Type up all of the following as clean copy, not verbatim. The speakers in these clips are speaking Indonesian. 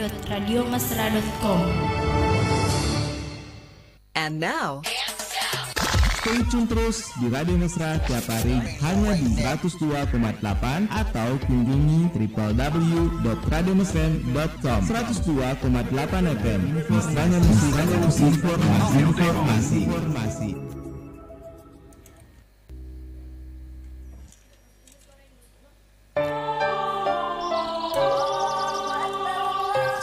www.radiomesra.com. And now, stay tune terus di Radio Mesra tiap hari hanya di 102,8 atau kunjungi www.radiomesra.com. 102,8 FM. Mesranya musik, informasi.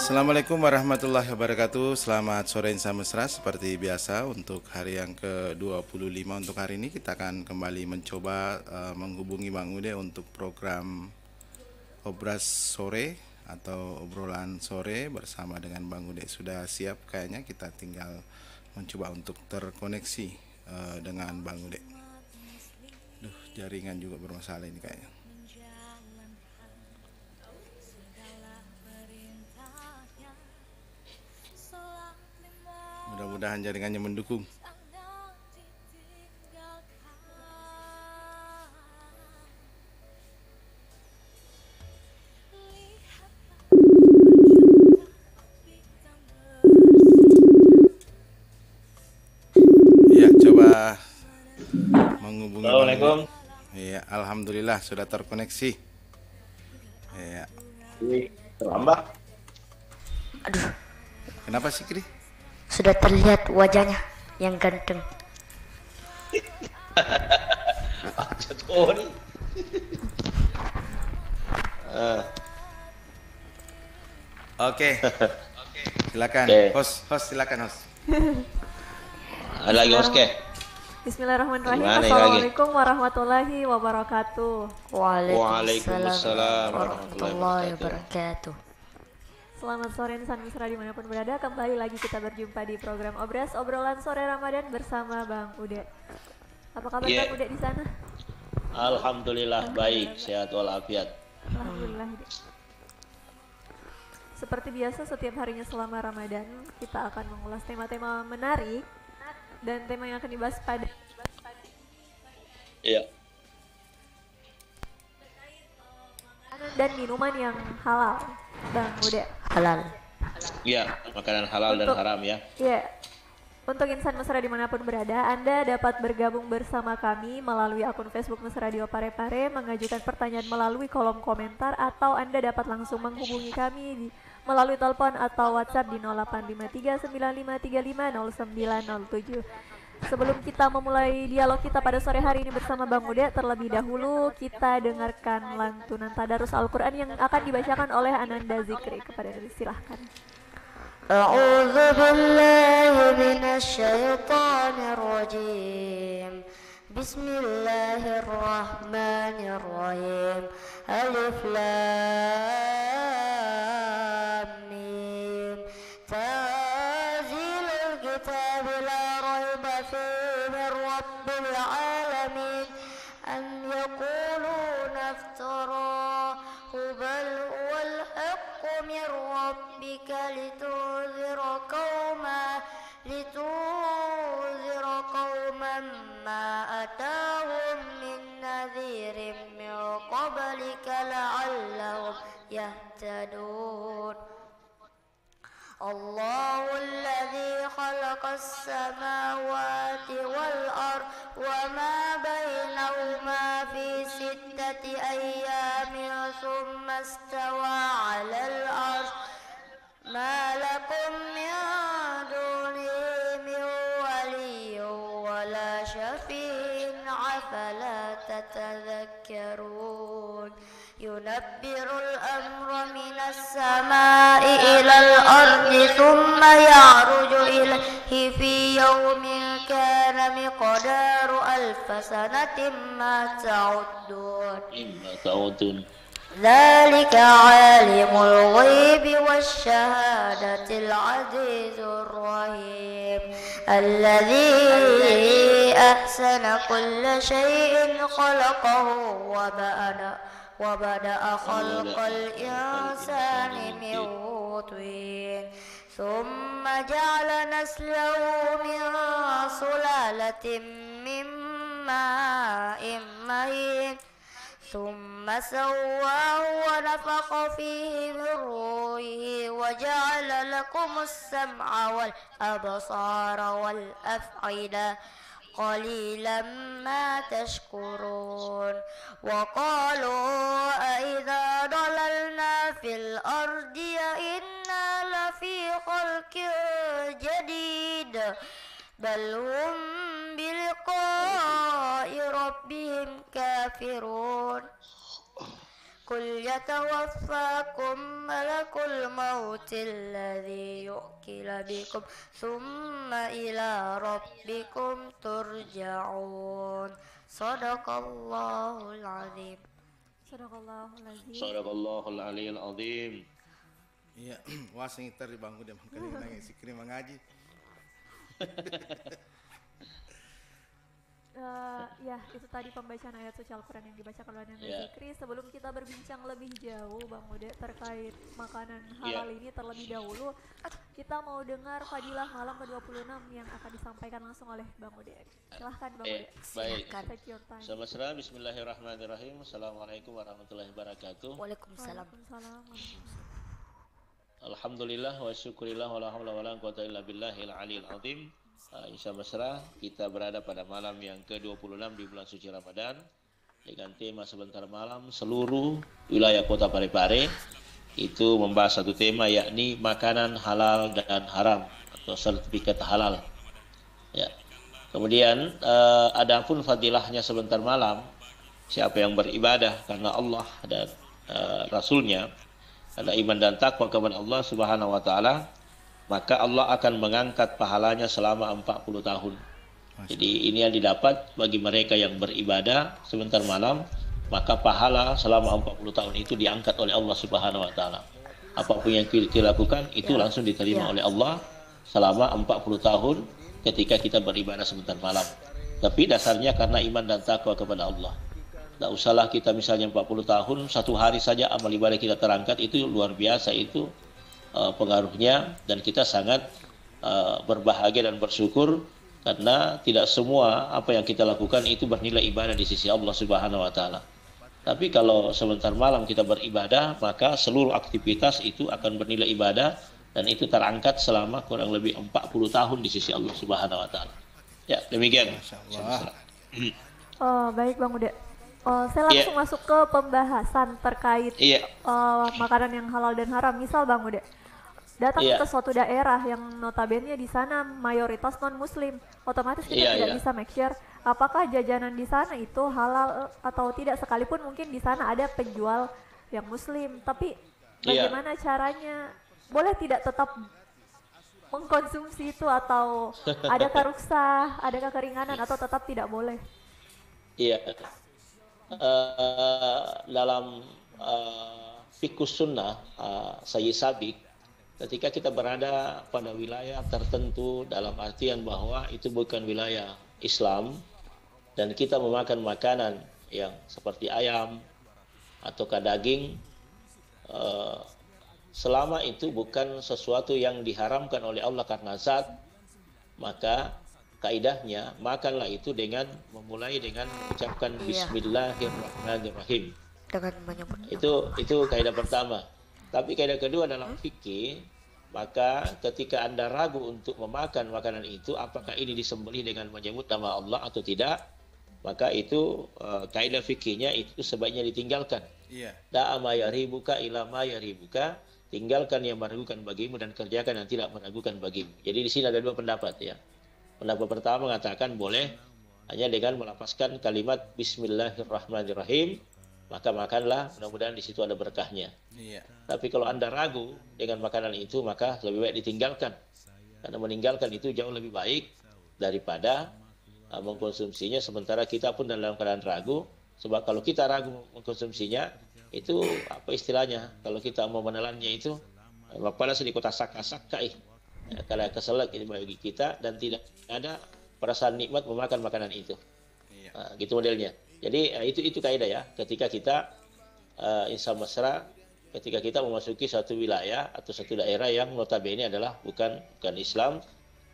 Assalamualaikum warahmatullahi wabarakatuh. Selamat sore Insan Mesra. Seperti biasa untuk hari yang ke-25 untuk hari ini kita akan kembali mencoba menghubungi Bang Ude untuk program Obras Sore atau obrolan sore bersama dengan Bang Ude. Sudah siap kayaknya, kita tinggal mencoba untuk terkoneksi dengan Bang Ude. Jaringan juga bermasalah ini kayaknya. Mudah-mudahan jaringannya mendukung. Ya, coba menghubungi. Assalamualaikum. Ya, alhamdulillah sudah terkoneksi. Ya. Terlambat. Aduh, Kenapa sih, Kri? sudah terlihat wajahnya yang ganteng. Oke. Silakan. Oke. Host silakan host. Ada lagi Mas Ke? Bismillahirrahmanirrahim. Gimana Assalamualaikum warahmatullahi wabarakatuh. Waalaikumsalam warahmatullahi wabarakatuh. Selamat sore Insan Mesra dimanapun berada. Kembali lagi kita berjumpa di program Obras Obrolan Sore Ramadan bersama Bang Ude. Apa kabar Bang Ude di sana? Alhamdulillah baik, sehat walafiat. Alhamdulillah. Seperti biasa setiap harinya selama Ramadan kita akan mengulas tema-tema menarik dan tema yang akan dibahas pada Iya. dan minuman yang halal. Bang Ude. Halal. Iya, makanan halal dan haram ya. Iya. Untuk Insan Mesra dimanapun berada, Anda dapat bergabung bersama kami melalui akun Facebook Mesra Radio Parepare, mengajukan pertanyaan melalui kolom komentar, atau Anda dapat langsung menghubungi kami melalui telepon atau WhatsApp di 085395350907. Sebelum kita memulai dialog kita pada sore hari ini bersama Bang Ude, terlebih dahulu kita dengarkan lantunan tadarus Al-Quran yang akan dibacakan oleh Ananda Zikri. Kepada Anda silahkan. A'udzu billahi minasyaitonir rajim. Bismillahirrahmanirrahim. Alif lam mim. Tanzilul kitab la raiba fihi min rabbil alamin. Am yaquluna iftarahu bal huwal haqqu min rabbika litunzira qauman ma atahum min nadhirin min qablika la'allahum yahtadun. Allahu alladhi khalaqas samawati wal ard wa ma bainahuma fi sittati ayyamin thumma istawa 'alal arsh ma lakum min dunihi min waliyyin wa la shafi'in afala tatadhakkarun. ينبر الأمر من السماء إلى الأرض ثم يعرج إليه في يوم كان مقدار ألف سنة ما تعدون ذلك عالم الغيب والشهادة العزيز الرحيم الذي أحسن كل شيء خلقه وبدأ خلق الإنسان من طين ثم جعل نسله من سلالة من ماء مهين ثم سواه ونفخ فيه من روحه وجعل لكم السمع والأبصار والأفئدة قليلا ما تشكرون وقالوا أإذا ضللنا في الأرض أإنا لفي خلق جديد بل هم بلقاء ربهم كافرون قل يتوفاكم ملك الموت الذي يؤكل بكم ثم إلى ربكم ترجعون صدق الله العظيم. Sadaqallahul azim. Sadaqallahul aliyil azim. Iya, wah sengiter dibangun dia mangkali nangis si kiri mengaji. Ya, itu tadi pembacaan ayat suci Al-Quran yang dibacakan oleh Nanda Zikri. Sebelum kita berbincang lebih jauh, Bang Ude, terkait makanan halal ini terlebih dahulu, kita mau dengar fadilah malam ke-26 yang akan disampaikan langsung oleh Bang Ude. Silahkan Bang Ude. Baik. Take your time. Sama-sama, bismillahirrahmanirrahim. Assalamualaikum warahmatullahi wabarakatuh. Waalaikumsalam. Waalaikumsalam. Alhamdulillah wa syukurillah wa la haula wa la quwata illa billahil aliyil azim. Insya Allah kita berada pada malam yang ke-26 di bulan suci Ramadan dengan tema sebentar malam seluruh wilayah kota Parepare itu membahas satu tema, yakni makanan halal dan haram atau sertifikat halal. Ya. Kemudian adapun fadilahnya sebentar malam, siapa yang beribadah karena Allah dan Rasulnya, ada iman dan takwa kepada Allah Subhanahu wa taala, maka Allah akan mengangkat pahalanya selama 40 tahun. Jadi ini yang didapat bagi mereka yang beribadah sebentar malam, maka pahala selama 40 tahun itu diangkat oleh Allah Subhanahu wa taala. Apapun yang kita lakukan itu langsung diterima oleh Allah selama 40 tahun ketika kita beribadah sebentar malam. Tapi dasarnya karena iman dan takwa kepada Allah. Tidak usahlah kita misalnya 40 tahun, satu hari saja amal ibadah kita terangkat, itu luar biasa itu pengaruhnya, dan kita sangat berbahagia dan bersyukur karena tidak semua apa yang kita lakukan itu bernilai ibadah di sisi Allah Subhanahu wa taala. Tapi kalau sebentar malam kita beribadah, maka seluruh aktivitas itu akan bernilai ibadah dan itu terangkat selama kurang lebih 40 tahun di sisi Allah Subhanahu wa taala. Ya, demikian. Masyaallah. Baik Bang Ude. Saya langsung masuk ke pembahasan terkait makanan yang halal dan haram. Misal Bang Ude datang ke suatu daerah yang notabene di sana mayoritas non muslim, otomatis kita tidak bisa make sure apakah jajanan di sana itu halal atau tidak, sekalipun mungkin di sana ada penjual yang muslim, tapi bagaimana caranya, boleh tidak tetap mengkonsumsi itu, atau adakah rukhsah, adakah keringanan, atau tetap tidak boleh? Iya. Dalam fiqhus sunnah Sayyid Sabiq, ketika kita berada pada wilayah tertentu dalam artian bahwa itu bukan wilayah Islam dan kita memakan makanan yang seperti ayam ataukah daging, selama itu bukan sesuatu yang diharamkan oleh Allah karena zat, maka kaidahnya makanlah itu dengan memulai dengan mengucapkan Bismillahirrahmanirrahim. Itu kaidah pertama. Tapi kaidah kedua dalam fikih, maka ketika Anda ragu untuk memakan makanan itu, apakah ini disembelih dengan menyebut nama Allah atau tidak, maka itu kaidah fikihnya itu sebaiknya ditinggalkan. Da'a ma yaribuka ila ma yaribuka, tinggalkan yang meragukan bagimu dan kerjakan yang tidak meragukan bagimu. Jadi di sini ada dua pendapat ya. Pendapat pertama mengatakan boleh hanya dengan melafazkan kalimat Bismillahirrahmanirrahim, maka makanlah, mudah-mudahan di situ ada berkahnya. Tapi kalau Anda ragu dengan makanan itu, maka lebih baik ditinggalkan. Karena meninggalkan itu jauh lebih baik daripada mengkonsumsinya sementara kita pun dalam keadaan ragu. Sebab kalau kita ragu mengkonsumsinya, itu apa istilahnya? Kalau kita mau menelannya itu, pada sedikit saka-saka kalau keselak ini bagi kita dan tidak ada perasaan nikmat memakan makanan itu. Gitu modelnya. Jadi itu kaidah ya. Ketika kita insya Allah ketika kita memasuki satu wilayah atau satu daerah yang notabene adalah bukan Islam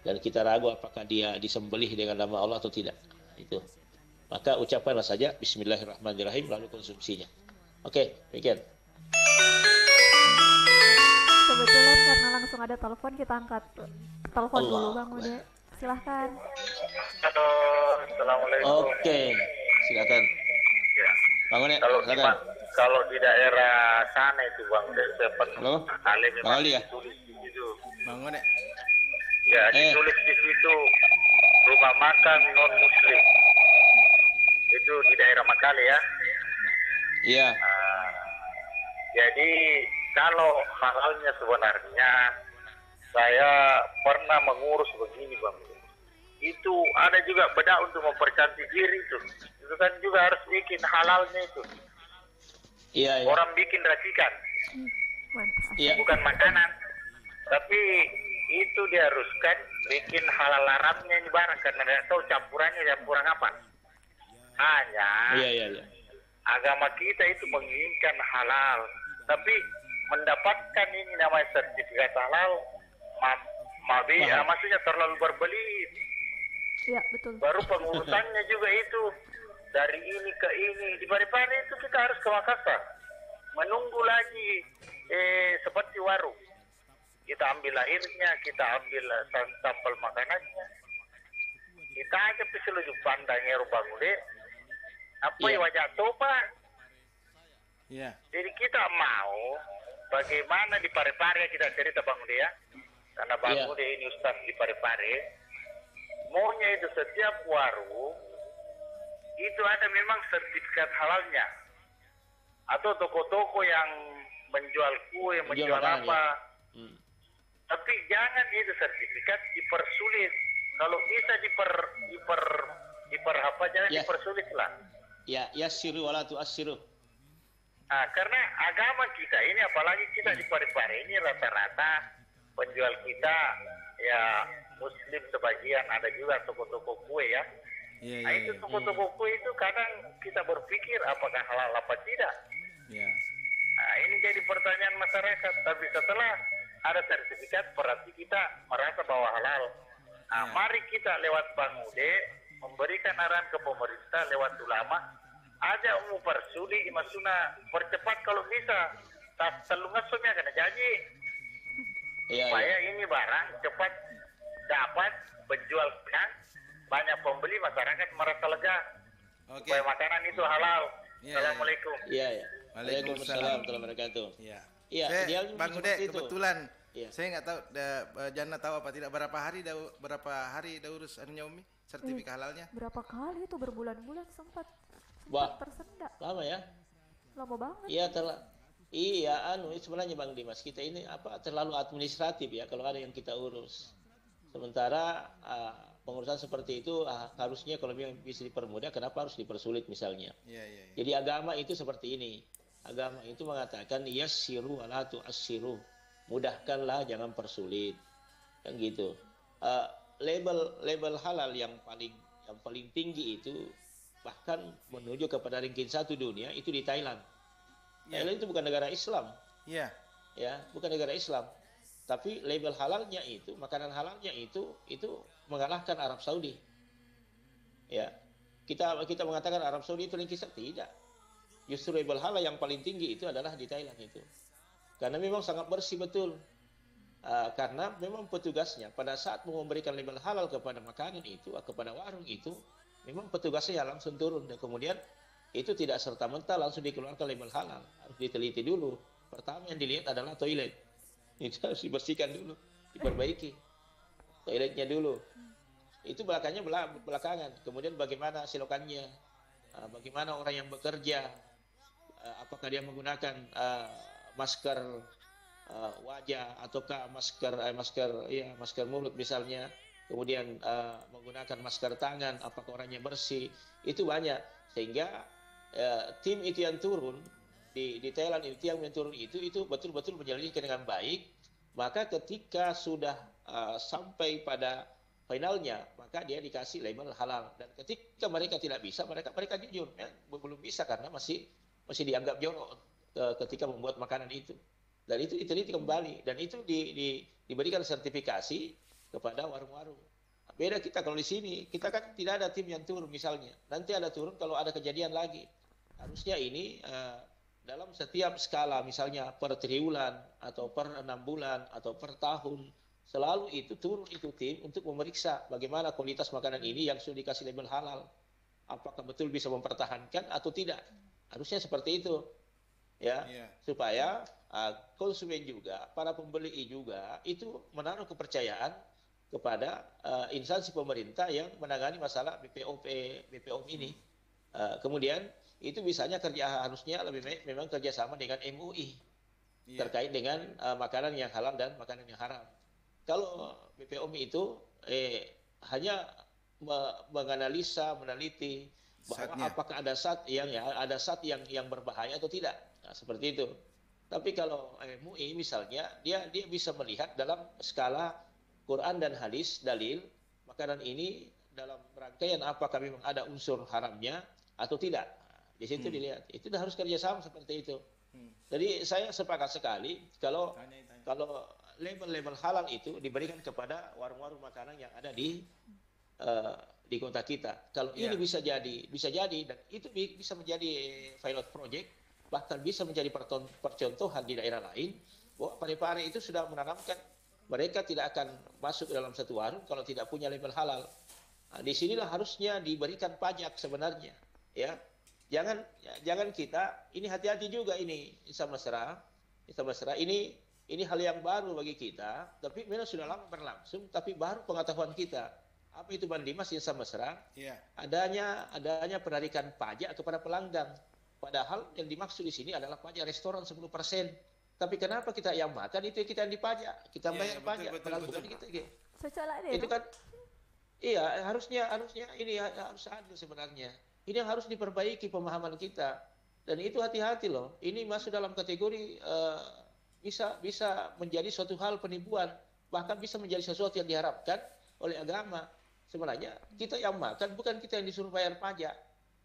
dan kita ragu apakah dia disembelih dengan nama Allah atau tidak. Itu. maka ucapkanlah saja Bismillahirrahmanirrahim lalu konsumsinya. Oke, demikian. Kebetulan karena langsung ada telepon, kita angkat telepon dulu Bang Ude. Silahkan. Halo, assalamualaikum. Oke, silakan. Ya. Bang Ude, Kalau di, silakan. kalau di daerah sana itu Bang, saya Halo, kali Bang memang Ali ya? ditulis di situ. Bangun deh. Ya, ditulis di situ rumah makan non Muslim. Itu di daerah Makale ya. Iya. Jadi kalau halalnya sebenarnya saya pernah mengurus begini Bang. Itu ada juga bedak untuk mempercantik diri itu. Itu kan juga harus bikin halalnya itu. Iya, iya. Orang bikin racikan, Mantap. Iya. bukan makanan. Tapi itu diharuskan bikin halal haramnya ini barang karena tidak tahu campurannya campuran apa. Hanya Iya, iya, iya. agama kita itu menginginkan halal, tapi mendapatkan ini namanya sertifikat halal, maksudnya terlalu berbelit. Iya, betul. Baru pengurusannya juga itu dari ini ke ini. Di Parepare itu kita harus ke Makassar, menunggu lagi seperti warung. Kita ambil airnya, kita ambil sampel makanannya. Kita aja peselujung pandang Bang Ude. Apa Iya. yang wajah toba? Iya. Jadi kita mau bagaimana di Parepare kita cerita Bang Ude ya. Karena Bang Iya. Ude ini Ustaz di Parepare. Maunya itu setiap warung itu ada memang sertifikat halalnya. Atau toko-toko yang menjual kue, menjual makanan, apa. ya. Tapi jangan itu sertifikat dipersulit. Kalau bisa apa jangan Ya. dipersulit lah. Ya, yassiru wala tu'assiru. Karena agama kita ini, apalagi kita di Parepare ini rata-rata penjual kita ya Muslim sebagian, ada juga toko-toko kue ya. Iya, Nah iya, itu iya. toko-toko kue itu kadang kita berpikir apakah halal apa tidak. Iya. Nah ini jadi pertanyaan masyarakat. Tapi setelah ada sertifikat berarti kita merasa bahwa halal. Nah, mari kita lewat Bang Ude memberikan arahan ke pemerintah lewat ulama, aja persulit maksudnya percepat kalau bisa. Tak telungan sunya kena janji Iya, supaya iya. ini barang cepat dapat penjualkan, banyak pembeli, masyarakat merasa lega Oke. supaya makanan itu halal. Iya, Assalamualaikum. Iya, iya. Waalaikumsalam. Waalaikumsalam warahmatullahi wabarakatuh. Iya. Iya, Saya, idealnya Bang Ude, seperti itu. kebetulan Iya. saya nggak tahu, Jana tahu apa tidak berapa hari dah urus anunya Umi sertifikat halalnya? Berapa kali itu berbulan-bulan sempat Wah. tersendak. Lama ya? Lama banget. Iya, sebenarnya Bang Dimas, kita ini terlalu administratif ya kalau ada yang kita urus. Sementara pengurusan seperti itu harusnya kalau memang bisa dipermudah, kenapa harus dipersulit misalnya? Iya, iya, iya. Jadi agama itu seperti ini. Agama itu mengatakan yassiru wala tu'assiru. Mudahkanlah, jangan persulit. Kan gitu. Label halal yang paling tinggi itu bahkan menuju kepada ranking 1 dunia itu di Thailand. Iya. Thailand itu bukan negara Islam, Iya. ya, bukan negara Islam. Tapi label halalnya itu, makanan halalnya itu mengalahkan Arab Saudi. Ya. Kita mengatakan Arab Saudi itu ranking 1, tidak. Justru label halal yang paling tinggi itu adalah di Thailand itu. Karena memang sangat bersih betul. Karena memang petugasnya pada saat memberikan label halal kepada makanan itu, kepada warung itu, memang petugasnya langsung turun dan kemudian itu tidak serta-merta langsung dikeluarkan label halal, harus diteliti dulu. Pertama yang dilihat adalah toilet, itu harus dibersihkan dulu, diperbaiki toiletnya dulu. Itu belakangan. Kemudian bagaimana silokannya, bagaimana orang yang bekerja, apakah dia menggunakan masker wajah ataukah masker mulut misalnya, kemudian menggunakan masker tangan, apakah orangnya bersih, itu banyak. Sehingga tim itu yang turun di Thailand, yang turun itu betul-betul menyelidiki dengan baik. Maka ketika sudah sampai pada finalnya, maka dia dikasih label halal. Dan ketika mereka tidak bisa, mereka jujur, ya, belum bisa karena masih dianggap jorok ketika membuat makanan itu. Dan itu diteliti kembali dan itu diberikan sertifikasi kepada warung-warung. beda kita kalau di sini, kita kan tidak ada tim yang turun misalnya. Nanti ada turun kalau ada kejadian lagi. Harusnya ini dalam setiap skala misalnya per triwulan atau per 6 bulan atau per tahun, selalu itu turun itu tim untuk memeriksa bagaimana kualitas makanan ini yang sudah dikasih label halal. Apakah betul bisa mempertahankan atau tidak. Harusnya seperti itu. Ya, supaya konsumen juga, para pembeli juga itu menaruh kepercayaan kepada instansi pemerintah yang menangani masalah BPOM ini. Kemudian itu bisanya harusnya lebih baik memang kerjasama dengan MUI terkait dengan makanan yang halal dan makanan yang haram. Kalau BPOM itu hanya menganalisa, meneliti bahwa apakah ada zat yang berbahaya atau tidak. Nah, seperti itu. Tapi kalau MUI misalnya dia bisa melihat dalam skala Quran dan hadis dalil makanan ini dalam rangkaian apakah memang ada unsur haramnya atau tidak. Di situ dilihat. Itu harus kerjasama seperti itu. Jadi saya sepakat sekali kalau label-label halal itu diberikan kepada warung-warung makanan yang ada di kota kita. Kalau ini bisa jadi dan itu bisa menjadi pilot project, bahkan bisa menjadi percontohan di daerah lain bahwa Parepare itu sudah menanamkan mereka tidak akan masuk dalam satu warung kalau tidak punya label halal. Nah, disinilah harusnya diberikan pajak sebenarnya, ya. Jangan kita ini hati-hati juga ini Isa Mesra ini hal yang baru bagi kita, tapi memang sudah lama berlangsung, tapi baru pengetahuan kita. Apa itu Bang Dimas Isa Mesra? Adanya penarikan pajak kepada pelanggan. Padahal yang dimaksud di sini adalah pajak restoran 10%. Tapi kenapa kita yang makan itu kita yang dipajak, kita bayar pajak, bukan kita gitu. Itu kan, harusnya ini harus adil sebenarnya. Ini yang harus diperbaiki pemahaman kita. Dan itu hati-hati loh. Ini masuk dalam kategori bisa menjadi suatu hal penipuan, bahkan bisa menjadi sesuatu yang diharapkan oleh agama. Sebenarnya kita yang makan bukan kita yang disuruh bayar pajak.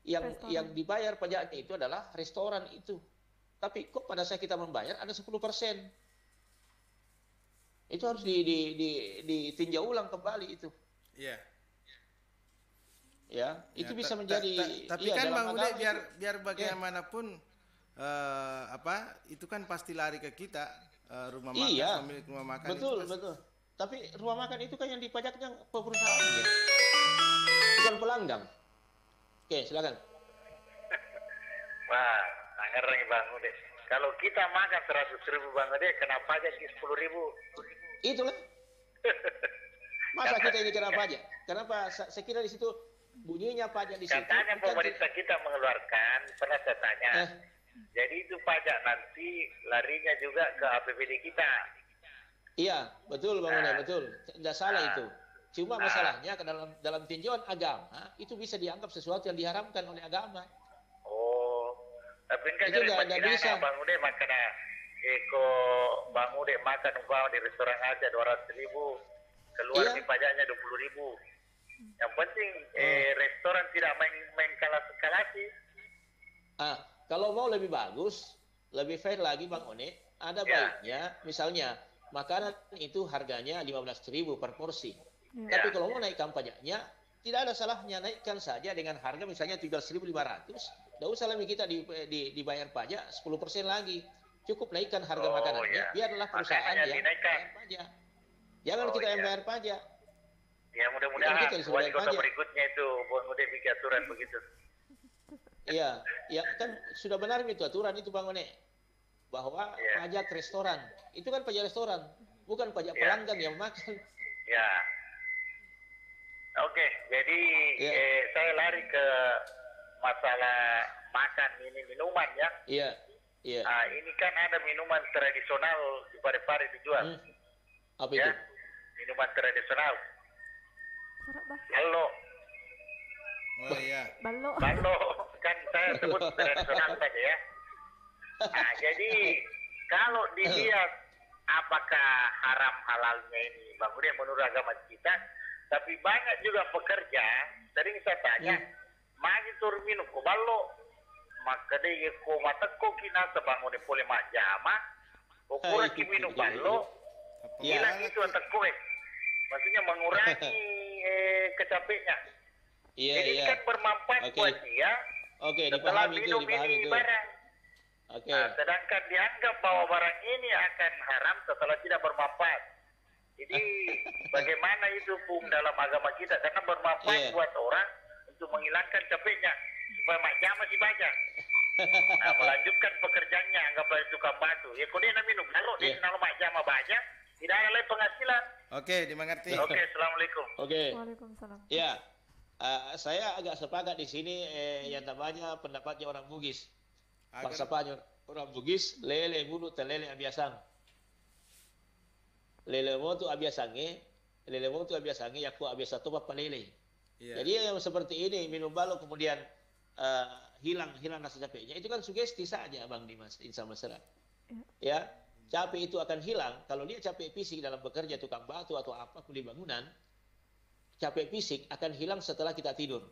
Yang dibayar pajaknya itu adalah restoran itu. Tapi kok pada saat kita membayar ada 10%. Itu harus ditinjau ulang kembali itu. Iya. Ya, itu bisa menjadi tapi kan Bang Ude biar bagaimanapun itu kan pasti lari ke kita rumah makan, pemilik rumah makan. Betul. Tapi rumah makan itu kan yang dipajaknya perusahaan ya. Bukan pelanggan. Oke, silakan. Wah, ngereng Bang Ude. Kalau kita makan 100.000 Bang Ude, kena pajak 10.000. Itulah. Masa kita ini kena pajak? Kenapa? Saya kira di situ bunyinya pajak di situ. Katanya pemerintah kita mengeluarkan, pernah saya tanya. Jadi itu pajak nanti larinya juga ke APBD kita. Iya, betul Bang Ude, betul. Tidak salah itu. Cuma masalahnya dalam tinjauan agama itu bisa dianggap sesuatu yang diharamkan oleh agama. Tapi kan itu nggak bisa. Bang Ude makan Bang Ude makan umpama di restoran aja 200.000, keluar di pajaknya 20.000. Yang penting restoran tidak main eskalasi. Kalau mau lebih bagus, lebih fair lagi Bang One, ada baiknya misalnya makanan itu harganya 15.000 per porsi. Tapi kalau mau naikkan pajaknya, tidak ada salahnya naikkan saja dengan harga misalnya 13.500. Tidak usah lagi kita dibayar pajak 10% lagi. Cukup naikkan harga makanannya, biarlah perusahaan yang bayar pajak. Jangan kita yang bayar pajak. Ya mudah-mudahan wali kota berikutnya itu Bang bikin aturan begitu. Iya, kan sudah benar itu aturan itu Bang One. Bahwa pajak restoran, itu kan pajak restoran, bukan pajak pelanggan yang makan. Ya. Oke, jadi saya lari ke masalah makan ini minuman ya. Iya. Ini kan ada minuman tradisional di Parepare dijual. Apa itu? Minuman tradisional. Ballo. Oh iya. Ballo kan saya sebut tradisional saja ya. Jadi kalau dilihat apakah haram halalnya ini Bang Ude menurut agama kita, tapi banyak juga pekerja sering saya tanya, maju turun minum ko ballo, maka dia ko mata ko kinasa Bang Ude boleh mak jama, kurang minum ballo, hilang itu atak kowe. Maksudnya mengurangi kecapeknya. Iya, Jadi ini iya. kan bermanfaat Oke. buat dia Oke, setelah dipahami itu, minum dipahami ini itu. barang. Oke. Nah, sedangkan dianggap bahwa barang ini akan haram setelah tidak bermanfaat. Jadi bagaimana itu pun dalam agama kita, karena bermanfaat Iya. buat orang untuk menghilangkan capeknya supaya maknya masih banyak. Nah, melanjutkan pekerjaannya, anggaplah itu tukang batu. Ya kalau dia nak minum, kalau dia Iya. kenal maknya banyak, tidak ada lagi penghasilan. Oke, dimengerti. Oke, assalamualaikum. Oke. Waalaikumsalam. Ya, saya agak sepakat di sini yang namanya pendapatnya orang Bugis. Agar Falsafahnya orang Bugis, lele bulu telele abiasang. Lele mo tu abiasange, lele mo tu abiasange, yaku abiasa tu apa lele. iya. Jadi yang seperti ini minum balok kemudian hilang rasa capeknya, itu kan sugesti saja Bang Dimas, insya Allah. Ya, capek itu akan hilang kalau dia capek fisik dalam bekerja tukang batu atau apa kuli bangunan. Capek fisik akan hilang setelah kita tidur.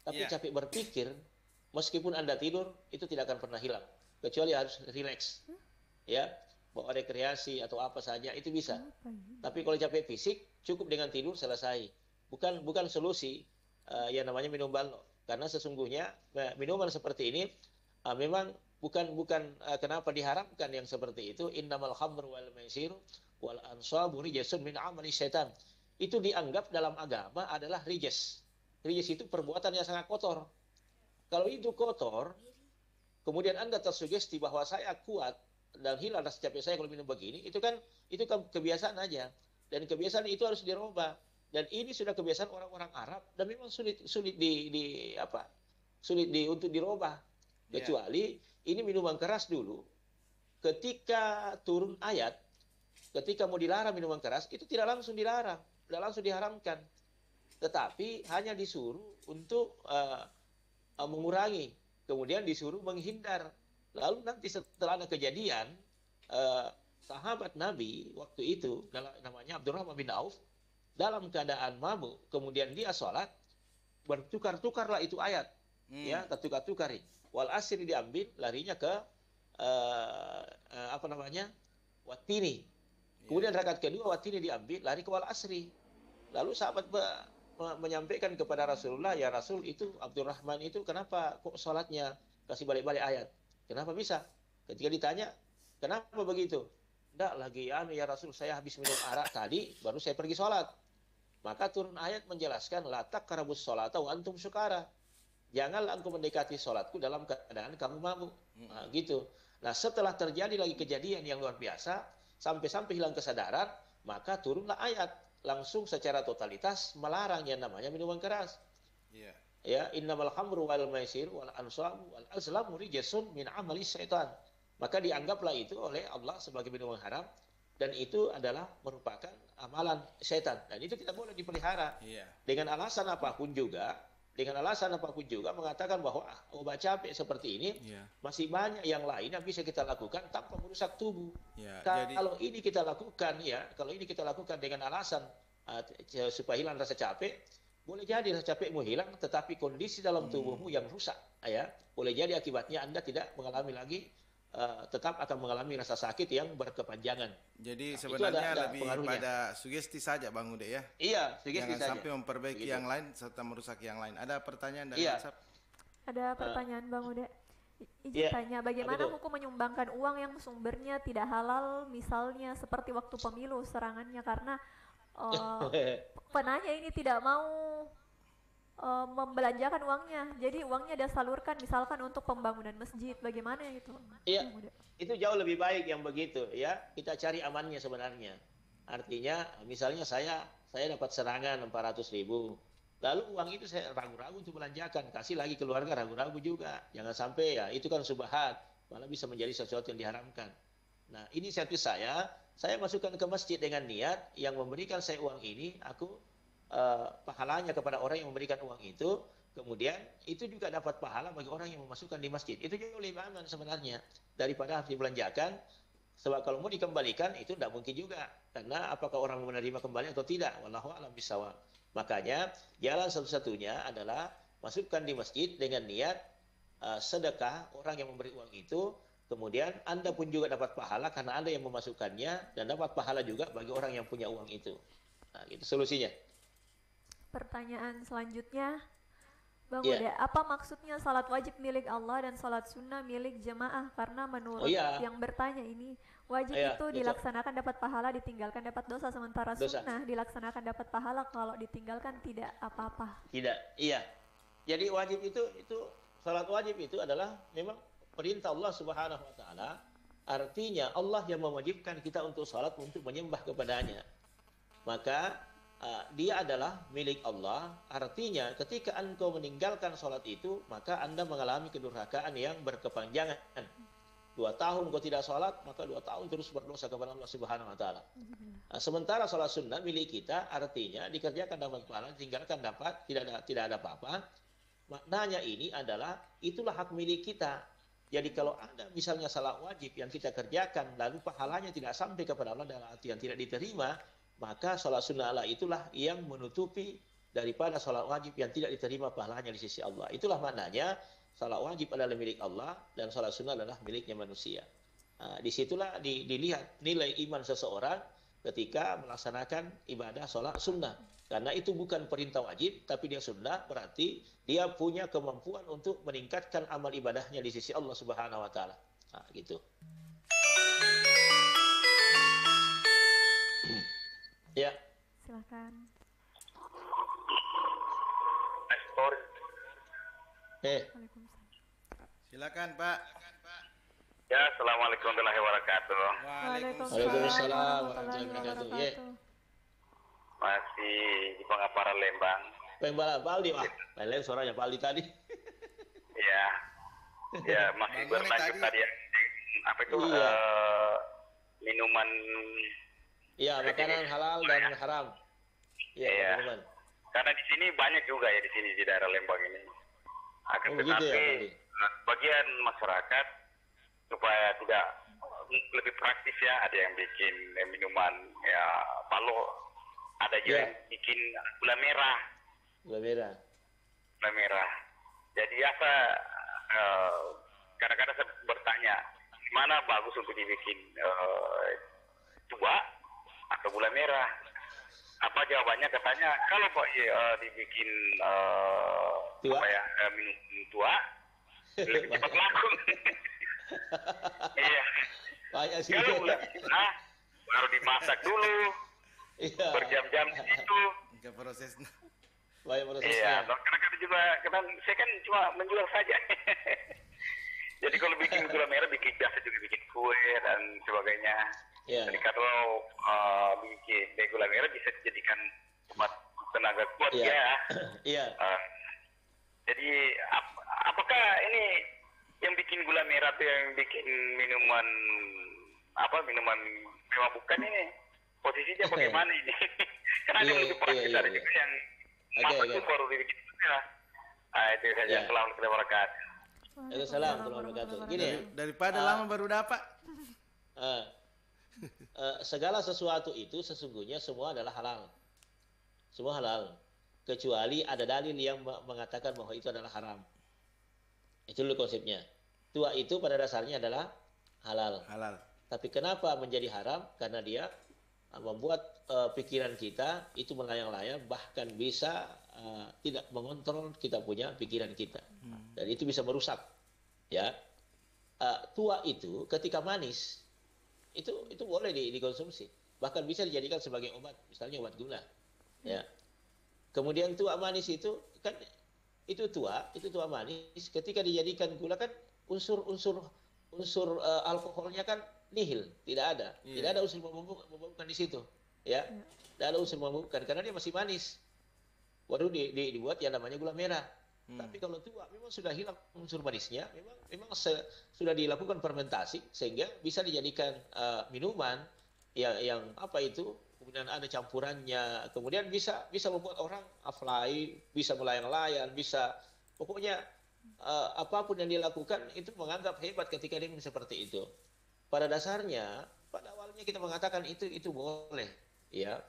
Tapi Iya. capek berpikir, meskipun Anda tidur, itu tidak akan pernah hilang. Kecuali harus relax. Ya, mau rekreasi atau apa saja, itu bisa. Tapi kalau capek fisik, cukup dengan tidur selesai. Bukan solusi yang namanya minum balok. Karena sesungguhnya minuman seperti ini memang bukan kenapa diharamkan yang seperti itu. Innamal khamru wal maisir wal ansabu rijsun min amali syaitan. Itu dianggap dalam agama adalah rijes. Rijes itu perbuatan yang sangat kotor. Kalau itu kotor, kemudian Anda tersugesti bahwa saya kuat dan hilang rasa capek saya kalau minum begini, itu kan kebiasaan aja. Dan kebiasaan itu harus dirubah. Dan ini sudah kebiasaan orang-orang Arab dan memang sulit untuk dirubah. Kecuali ini minuman keras dulu. Ketika turun ayat, ketika mau dilarang minuman keras, itu tidak langsung dilarang. Tidak langsung diharamkan, tetapi hanya disuruh untuk mengurangi, kemudian disuruh menghindar. Lalu nanti setelah ada kejadian, sahabat Nabi waktu itu, namanya Abdurrahman bin Auf, dalam keadaan mabuk, kemudian dia sholat, bertukar-tukarlah itu ayat, ya, tertukar-tukari. Wal asri diambil, larinya ke watini. Kemudian rakaat kedua watini diambil, lari ke wal asri. Lalu sahabat menyampaikan kepada Rasulullah, ya Rasul, itu Abdurrahman itu kenapa kok sholatnya kasih balik-balik ayat? Kenapa bisa? Ketika ditanya, kenapa begitu? Enggak lagi, ya Rasul, saya habis minum arak tadi, baru saya pergi sholat. Maka turun ayat menjelaskan, la taqrabus sholata wa antum sukara. Janganlah engkau mendekati sholatku dalam keadaan kamu mabuk. Nah, gitu. Nah, setelah terjadi lagi kejadian yang luar biasa, sampai hilang kesadaran, maka turunlah ayat langsung secara totalitas melarang yang namanya minuman keras. Iya. Ya, innamal khamru wal maisir wal ansabu wal azlamu rijsun min amali syaitan. Maka dianggaplah itu oleh Allah sebagai minuman haram dan itu adalah merupakan amalan syaitan dan itu tidak boleh dipelihara. Iya. Dengan alasan apapun juga mengatakan bahwa obat capek seperti ini masih banyak yang lain yang bisa kita lakukan tanpa merusak tubuh. Ya, Kalau ini kita lakukan dengan alasan supaya hilang rasa capek, boleh jadi rasa capekmu hilang, tetapi kondisi dalam tubuhmu yang rusak, ya, boleh jadi akibatnya Anda tidak mengalami lagi, tetap akan mengalami rasa sakit yang berkepanjangan. Jadi Nah, sebenarnya ada lebih pengaruhnya. pada sugesti saja Bang Ude ya. Iya, sugesti Jangan saja. sampai memperbaiki Begitu. yang lain serta merusak yang lain. Ada pertanyaan dari Iya. WhatsApp? Ada pertanyaan Bang Ude. Izin Iya. tanya, bagaimana Apa itu? hukum menyumbangkan uang yang sumbernya tidak halal, misalnya seperti waktu pemilu serangannya karena penanya ini tidak mau membelanjakan uangnya, jadi uangnya dia salurkan misalkan untuk pembangunan masjid, bagaimana itu? Iya, Bang Ude? itu jauh lebih baik yang begitu ya. Kita cari amannya sebenarnya. Artinya misalnya saya dapat serangan 400.000. Lalu uang itu saya ragu-ragu untuk belanjakan, kasih lagi keluarga ragu-ragu juga. Jangan sampai ya, itu kan subhat, malah bisa menjadi sesuatu yang diharamkan. Nah, inisiatif saya masukkan ke masjid dengan niat yang memberikan saya uang ini, aku pahalanya kepada orang yang memberikan uang itu, kemudian itu juga dapat pahala bagi orang yang memasukkan di masjid. Itu jauh lebih aman sebenarnya daripada harus dibelanjakan. Sebab kalau mau dikembalikan itu tidak mungkin juga, karena apakah orang mau menerima kembali atau tidak, wallahu a'lam bishawab. Makanya jalan satu-satunya adalah masukkan di masjid dengan niat sedekah orang yang memberi uang itu, kemudian Anda pun juga dapat pahala karena Anda yang memasukkannya, dan dapat pahala juga bagi orang yang punya uang itu. Nah, itu solusinya. pertanyaan selanjutnya, Bang Iya. Huda, apa maksudnya salat wajib milik Allah dan salat sunnah milik jemaah? Karena menurut iya. yang bertanya ini, wajib Iya, itu betul. dilaksanakan dapat pahala, ditinggalkan dapat dosa, sementara Dosa. sunnah dilaksanakan dapat pahala, kalau ditinggalkan tidak apa-apa. Tidak, iya. Jadi wajib itu salat wajib itu adalah memang perintah Allah Subhanahu wa taala. Artinya Allah yang mewajibkan kita untuk salat, untuk menyembah kepadanya. Maka dia adalah milik Allah. Artinya ketika engkau meninggalkan salat itu, maka Anda mengalami kedurhakaan yang berkepanjangan. 2 tahun kau tidak salat, maka 2 tahun terus berdosa kepada Allah Subhanahu wa taala. Sementara salat sunnah milik kita, artinya dikerjakan dapat pahala, ditinggalkan dapat tidak ada apa-apa. Maknanya ini adalah itulah hak milik kita. Jadi kalau Anda misalnya salat wajib yang kita kerjakan lalu pahalanya tidak sampai kepada Allah dalam arti yang tidak diterima, maka salat sunnah Allah itulah yang menutupi daripada salat wajib yang tidak diterima pahalanya di sisi Allah. Itulah maknanya salat wajib adalah milik Allah dan salat sunnah adalah miliknya manusia. Disitulah dilihat nilai iman seseorang ketika melaksanakan ibadah salat sunnah. Karena itu bukan perintah wajib, tapi dia sunnah, berarti dia punya kemampuan untuk meningkatkan amal ibadahnya di sisi Allah Subhanahu wa taala. Gitu. Ya. Silakan. Waalaikumsalam. Silakan Pak. Ya, assalamualaikum warahmatullahi wabarakatuh. Waalaikumsalam warahmatullahi wabarakatuh. Masih di Pangapara Lembang. Pembala Paldi, lain suaranya Paldi tadi. Ya, ya masih Bang Goni berlanjut tadi ya. Apa itu Iya. minuman? Iya, makanan halal dan haram. Iya, Iya. teman-teman. Karena di sini banyak juga ya di sini di daerah Lembang ini. Akan Oh, begitu ya, tetapi Paldi? bagian masyarakat supaya tidak lebih praktis ya, ada yang bikin minuman ya palo, ada juga Ya. yang bikin gula merah. Gula merah. Gula merah. Jadi biasa kadang-kadang saya bertanya, mana bagus untuk dibikin tua atau gula merah? Apa jawabannya? Katanya kalau kok dibikin Tua? minum tua lebih cepat laku. Iya. Banyak sih. Kalau gula merah baru dimasak dulu Iya. berjam-jam di situ. Ke prosesnya. Banyak prosesnya. Iya, kadang-kadang juga, kadang saya kan cuma menjual saja. Jadi kalau bikin gula merah, bikin biasa juga bikin kue dan sebagainya. Iya. Jadi kalau bikin gula merah bisa dijadikan obat tenaga kuat Iya. ya. Iya. Jadi apakah ini yang bikin gula merah tuh yang bikin minuman minuman memabukan ini posisinya bagaimana ini? Karena ada yang lebih praktis, ada juga yang masak tuh baru dibikin merah. Itu saja. Iya. Assalamualaikum warahmatullahi wabarakatuh. Waalaikumsalam warahmatullahi wabarakatuh. Gini ya. Daripada lama baru dapat. Segala sesuatu itu sesungguhnya semua adalah halal. Semua halal. Kecuali ada dalil yang mengatakan bahwa itu adalah haram. Itu dulu konsepnya. Tua itu pada dasarnya adalah halal. Halal. Tapi kenapa menjadi haram? Karena dia membuat pikiran kita itu melayang-layang, bahkan bisa tidak mengontrol kita punya pikiran kita. Dan itu bisa merusak. Ya. Tua itu ketika manis itu boleh dikonsumsi. Bahkan bisa dijadikan sebagai obat, misalnya obat gula. Ya. Kemudian tua manis itu kan itu tua manis ketika dijadikan gula kan unsur alkoholnya kan nihil, tidak ada. Iya. Tidak ada unsur memabukkan di situ, ya. Tidak ada unsur memabukkan karena dia masih manis. Baru dibuat yang namanya gula merah. Tapi kalau tua memang sudah hilang unsur manisnya, memang sudah dilakukan fermentasi sehingga bisa dijadikan minuman yang apa itu, kemudian ada campurannya, kemudian bisa membuat orang aflai, bisa melayang-layang, bisa pokoknya apapun yang dilakukan itu menganggap hebat ketika dia minum seperti itu. Pada dasarnya pada awalnya kita mengatakan itu boleh, ya.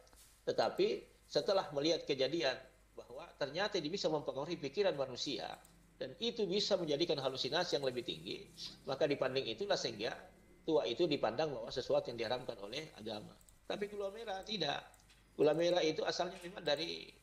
Tetapi setelah melihat kejadian bahwa ternyata dia bisa mempengaruhi pikiran manusia dan itu bisa menjadikan halusinasi yang lebih tinggi, maka dipandang itulah sehingga tua itu dipandang bahwa sesuatu yang diharamkan oleh agama. Tapi gula merah tidak. Gula merah itu asalnya memang dari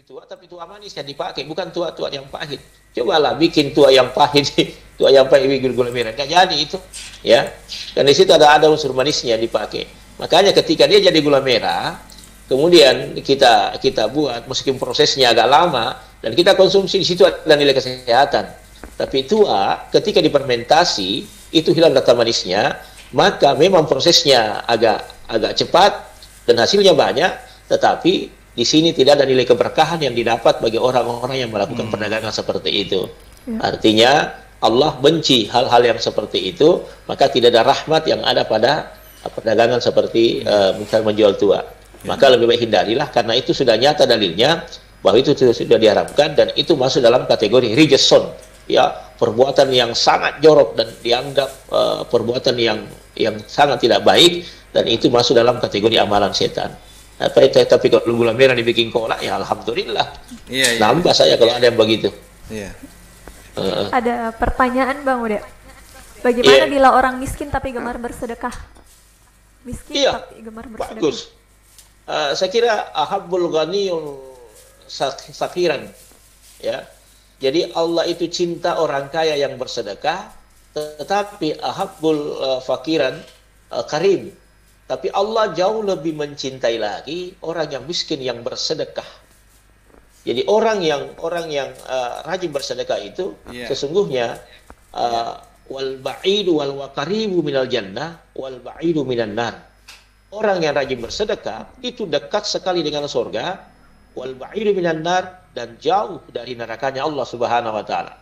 tua, tapi tua manis yang dipakai, bukan tua yang pahit. Cobalah bikin tua yang pahit, tua yang pahit bikin gula merah, nggak jadi itu, ya. Dan di situ ada unsur manisnya dipakai. Makanya ketika dia jadi gula merah, kemudian kita buat, meskipun prosesnya agak lama, dan kita konsumsi, di situ ada nilai kesehatan. Tapi tua, ketika difermentasi, itu hilang rasa manisnya, maka memang prosesnya agak cepat dan hasilnya banyak. Tetapi di sini tidak ada nilai keberkahan yang didapat bagi orang-orang yang melakukan perdagangan seperti itu. Artinya Allah benci hal-hal yang seperti itu, maka tidak ada rahmat yang ada pada perdagangan seperti menjual tua. Maka lebih baik hindarilah, karena itu sudah nyata dalilnya bahwa itu sudah diharamkan, dan itu masuk dalam kategori rijeson, ya, perbuatan yang sangat jorok dan dianggap perbuatan yang sangat tidak baik, dan itu masuk dalam kategori amalan setan. Tapi kalau gula merah dibikin kolak, ya alhamdulillah. Nambah saya kalau ada yang begitu. Ada pertanyaan Bang Uda. Bagaimana bila orang miskin tapi gemar bersedekah? Miskin tapi gemar bersedekah. Bagus. Saya kira ahabbul ghaniyul sakiran, ya. Jadi Allah itu cinta orang kaya yang bersedekah, tetapi ahabbul fakiran karim. Tapi Allah jauh lebih mencintai lagi orang yang miskin yang bersedekah. Jadi orang yang rajin bersedekah itu sesungguhnya wal ba'idu wal waqaribu minal jannah wal ba'idu minan nar. Orang yang rajin bersedekah itu dekat sekali dengan surga, wal ba'idu minan nar, dan jauh dari nerakanya Allah Subhanahu wa taala.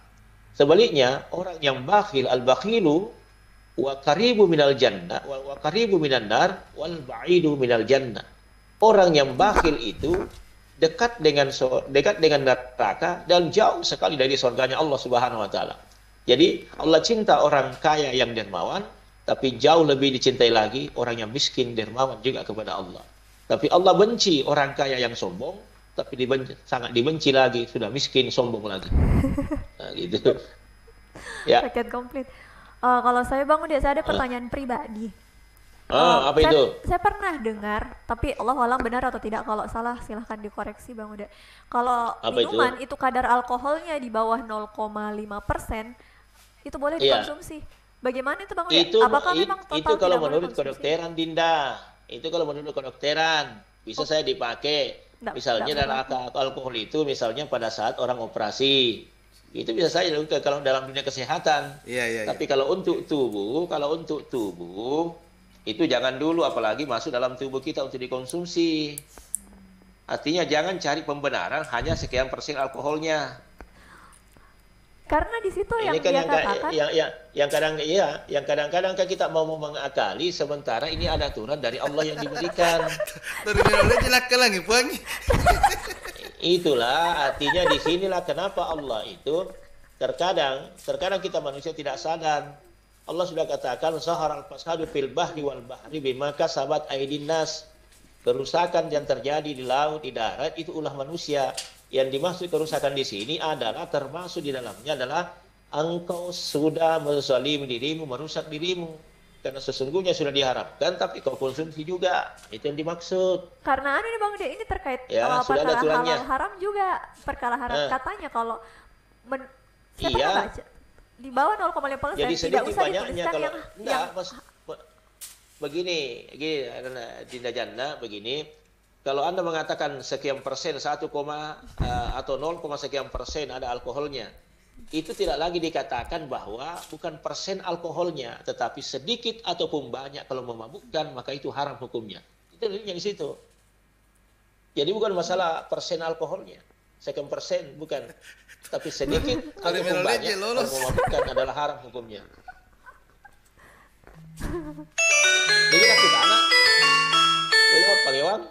Sebaliknya, orang yang bakhil, al-bakhilu wa qaribu minal jannah wa qaribu minan nar wal ba'idu minal jannah. Orang yang bakhil itu dekat dengan neraka dan jauh sekali dari surganya Allah Subhanahu wa taala. Jadi Allah cinta orang kaya yang dermawan, tapi jauh lebih dicintai lagi orang yang miskin dermawan juga kepada Allah. Tapi Allah benci orang kaya yang sombong, tapi sangat dibenci lagi sudah miskin sombong lagi. Nah, gitu. Ya. Paket komplit. Kalau saya Bang Uda, saya ada pertanyaan pribadi. Apa itu? Saya pernah dengar, tapi Allah alam benar atau tidak, kalau salah silahkan dikoreksi Bang Uda. Kalau minuman itu kadar alkoholnya di bawah 0,5%, itu boleh dikonsumsi. Bagaimana itu Bang Uda? Apakah memang total itu kalau tidak menurut boleh kedokteran, Dinda. Itu kalau menurut kedokteran bisa saya dipakai. Misalnya dalam alkohol itu, misalnya pada saat orang operasi. Itu bisa saja kalau dalam dunia kesehatan. Tapi kalau untuk tubuh itu jangan dulu, apalagi masuk dalam tubuh kita untuk dikonsumsi. Artinya jangan cari pembenaran hanya sekian persen alkoholnya. Karena di situ yang kan dia katakan yang kadang-kadang kan kita mau mengakali, sementara ini ada aturan dari Allah yang diberikan. Itulah artinya, di sinilah kenapa Allah itu terkadang kita manusia tidak sadar. Allah sudah katakan zaharal fasadu fil bahri wal bahri bima kasabat aydin nas. Kerusakan yang terjadi di laut, di darat itu ulah manusia. Yang dimaksud kerusakan di sini adalah, termasuk di dalamnya adalah engkau sudah menzalimi dirimu, merusak dirimu. Karena sesungguhnya sudah diharapkan, tapi kau konsumsi juga. Itu yang dimaksud. Karena ini Bang Uda, ini terkait perkara halal haram juga. Perkara haram katanya kalau saya pernah baca di bawah 0,5%, jadi tidak usah banyaknya kalau yang begini Dinda Janna, begini. Kalau Anda mengatakan sekian persen, 1, atau 0, sekian persen ada alkoholnya, itu tidak lagi dikatakan bahwa bukan persen alkoholnya, tetapi sedikit ataupun banyak kalau memabukkan, maka itu haram hukumnya. Itu dalilnya di situ. Jadi bukan masalah persen alkoholnya, sekian persen, bukan. Tapi sedikit ataupun banyak kalau memabukkan adalah haram hukumnya. Jadi kita anak Panggewang.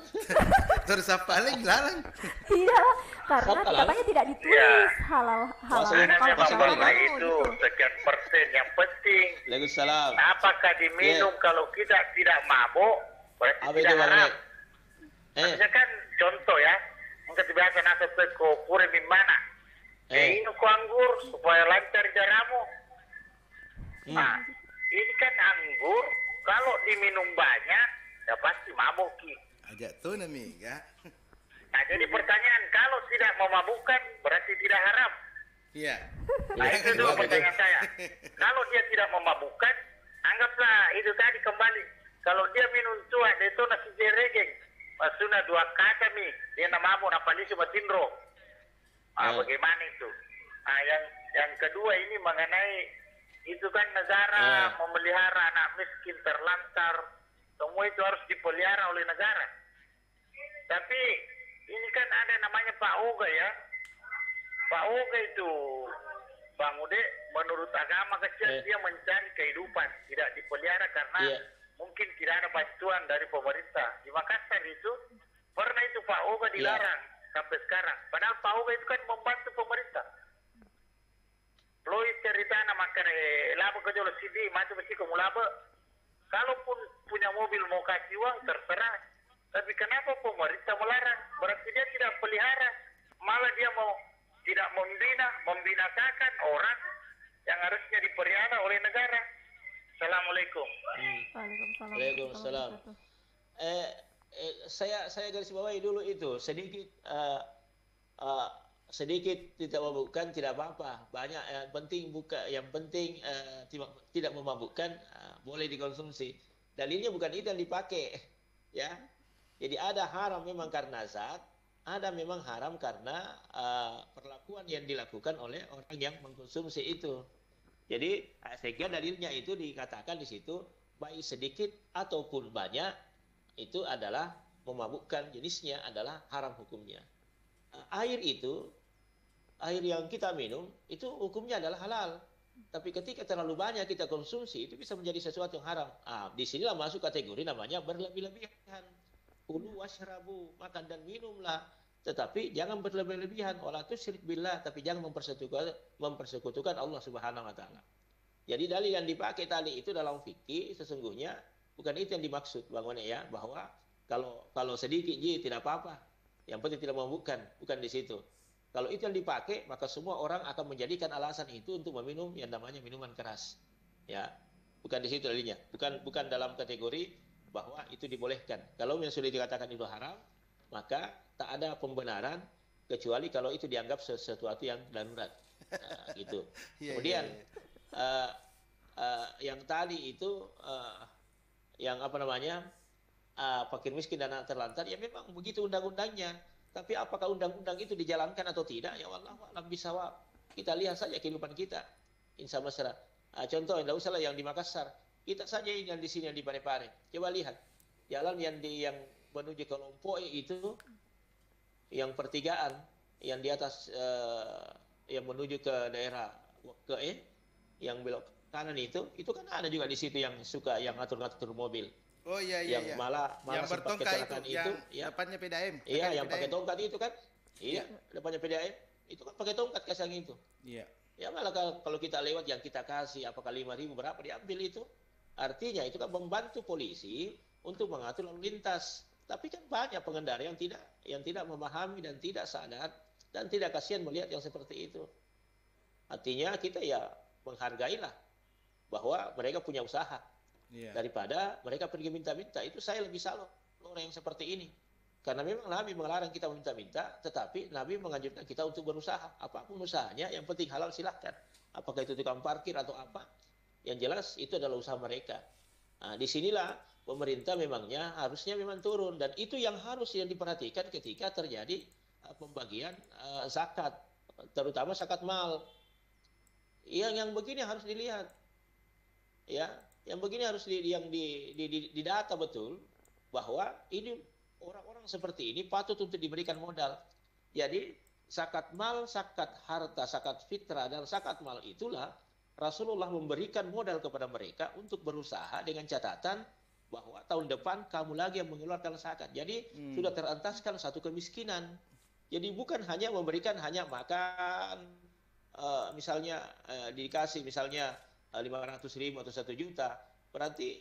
Terus apa paling lalang? Tidak, karena katanya tidak ditulis halal. Memang itu sekian persen yang penting. Waalaikumsalam. Apakah diminum kalau kita tidak mabuk, berarti tidak haram. Misalkan contoh ya, mungkin biasa nasa ko pure min mana. Minum ko anggur supaya lancar jaramu. Nah, ini kan anggur kalau diminum banyak ya pasti mabuk ki. Ajak tuh nami, ya. Nah, jadi pertanyaan, kalau tidak memabukkan berarti tidak haram. Iya. Nah, itu dulu pertanyaan saya. Kalau dia tidak memabukkan, anggaplah itu tadi kembali. Kalau dia minum tua, dia itu nasi jeregeng. Maksudnya 2 kata nih, dia namamu, napali cuma tindro. Bagaimana itu? Yang kedua ini mengenai itu kan negara memelihara anak miskin terlantar, semua itu harus dipelihara oleh negara. Tapi ini kan ada namanya Pak Oga ya. Pak Oga itu Bang Ude, menurut agama kecil dia mencari kehidupan, tidak dipelihara karena mungkin tidak ada bantuan dari pemerintah. Di Makassar itu pernah itu Pak Oga dilarang sampai sekarang. Padahal Pak Oga itu kan membantu pemerintah. Lois cerita nama laba kejolo sidi mati besi kamu laba. Kalaupun punya mobil mau kasih uang terserah. Tapi kenapa pemerintah melarang? Berarti dia tidak pelihara. Malah dia mau tidak membinasakan orang yang harusnya dipelihara oleh negara. Assalamualaikum. Waalaikumsalam. Waalaikumsalam. Saya garis bawahi dulu itu sedikit sedikit tidak memabukkan tidak apa-apa. Banyak yang penting tidak memabukkan boleh dikonsumsi. Dalilnya bukan itu yang dipakai, ya. Jadi ada haram memang karena zat, ada memang haram karena perlakuan yang dilakukan oleh orang yang mengkonsumsi itu. Jadi sehingga dalilnya itu dikatakan di situ baik sedikit ataupun banyak itu adalah memabukkan, jenisnya adalah haram hukumnya. Air yang kita minum itu hukumnya adalah halal. Tapi ketika terlalu banyak kita konsumsi itu bisa menjadi sesuatu yang haram. Disinilah masuk kategori namanya berlebih-lebihan. Kulu washrabu, makan dan minumlah. Tetapi jangan berlebih-lebihan. Wala tusyrik billah, tapi jangan mempersekutukan Allah Subhanahu wa taala. Jadi dalil yang dipakai tadi itu dalam fikih sesungguhnya bukan itu yang dimaksud Bang Wane ya, bahwa kalau sedikit tidak apa-apa. Yang penting tidak memabukkan, bukan di situ. Kalau itu yang dipakai, maka semua orang akan menjadikan alasan itu untuk meminum yang namanya minuman keras. Ya, bukan di situ dalilnya. Bukan dalam kategori bahwa itu dibolehkan. Kalau yang sudah dikatakan itu haram, maka tak ada pembenaran kecuali kalau itu dianggap sesuatu yang darurat. Nah, gitu. Kemudian yang tadi itu yang apa namanya fakir miskin dan anak terlantar, ya memang begitu undang-undangnya. Tapi apakah undang-undang itu dijalankan atau tidak? Ya wallahu a'lam bisawab. Kita lihat saja kehidupan kita. Insya Allah. Contoh, tidak usahlah yang di Makassar. Kita saja yang di sini yang di Parepare. Coba lihat jalan yang menuju ke Lompok itu, yang pertigaan, yang di atas yang menuju ke daerah yang belok kanan itu kan ada juga di situ yang suka yang ngatur-ngatur mobil. Oh iya yang malah yang sempat kecelakaan itu yang depannya PDAM. Iya, yang pakai tongkat itu kan. Iya, depannya PDAM itu kan pakai tongkat kasang itu. Iya. Ya malah kalau kita lewat yang kita kasih apakah 5.000 berapa diambil itu. Artinya itu kan membantu polisi untuk mengatur lalu lintas. Tapi kan banyak pengendara yang tidak memahami dan tidak sadar dan tidak kasihan melihat yang seperti itu. Artinya kita ya menghargailah bahwa mereka punya usaha. Daripada mereka pergi minta-minta, itu saya lebih salut orang yang seperti ini. Karena memang Nabi melarang kita minta-minta, tetapi Nabi menganjurkan kita untuk berusaha. Apapun usahanya, yang penting halal silahkan. Apakah itu tukang parkir atau apa, yang jelas itu adalah usaha mereka. Nah, disinilah pemerintah harusnya memang turun. Dan itu yang diperhatikan ketika terjadi pembagian zakat, terutama zakat mal. Yang begini harus dilihat. Ya, yang begini harus didata betul bahwa ini orang-orang seperti ini patut untuk diberikan modal. Jadi zakat mal, zakat harta, zakat fitrah dan zakat mal itulah Rasulullah memberikan modal kepada mereka untuk berusaha dengan catatan bahwa tahun depan kamu lagi yang mengeluarkan zakat. Jadi sudah terentaskan satu kemiskinan. Jadi bukan hanya memberikan hanya makan, misalnya dikasih misalnya 500.000 atau 1 juta, berarti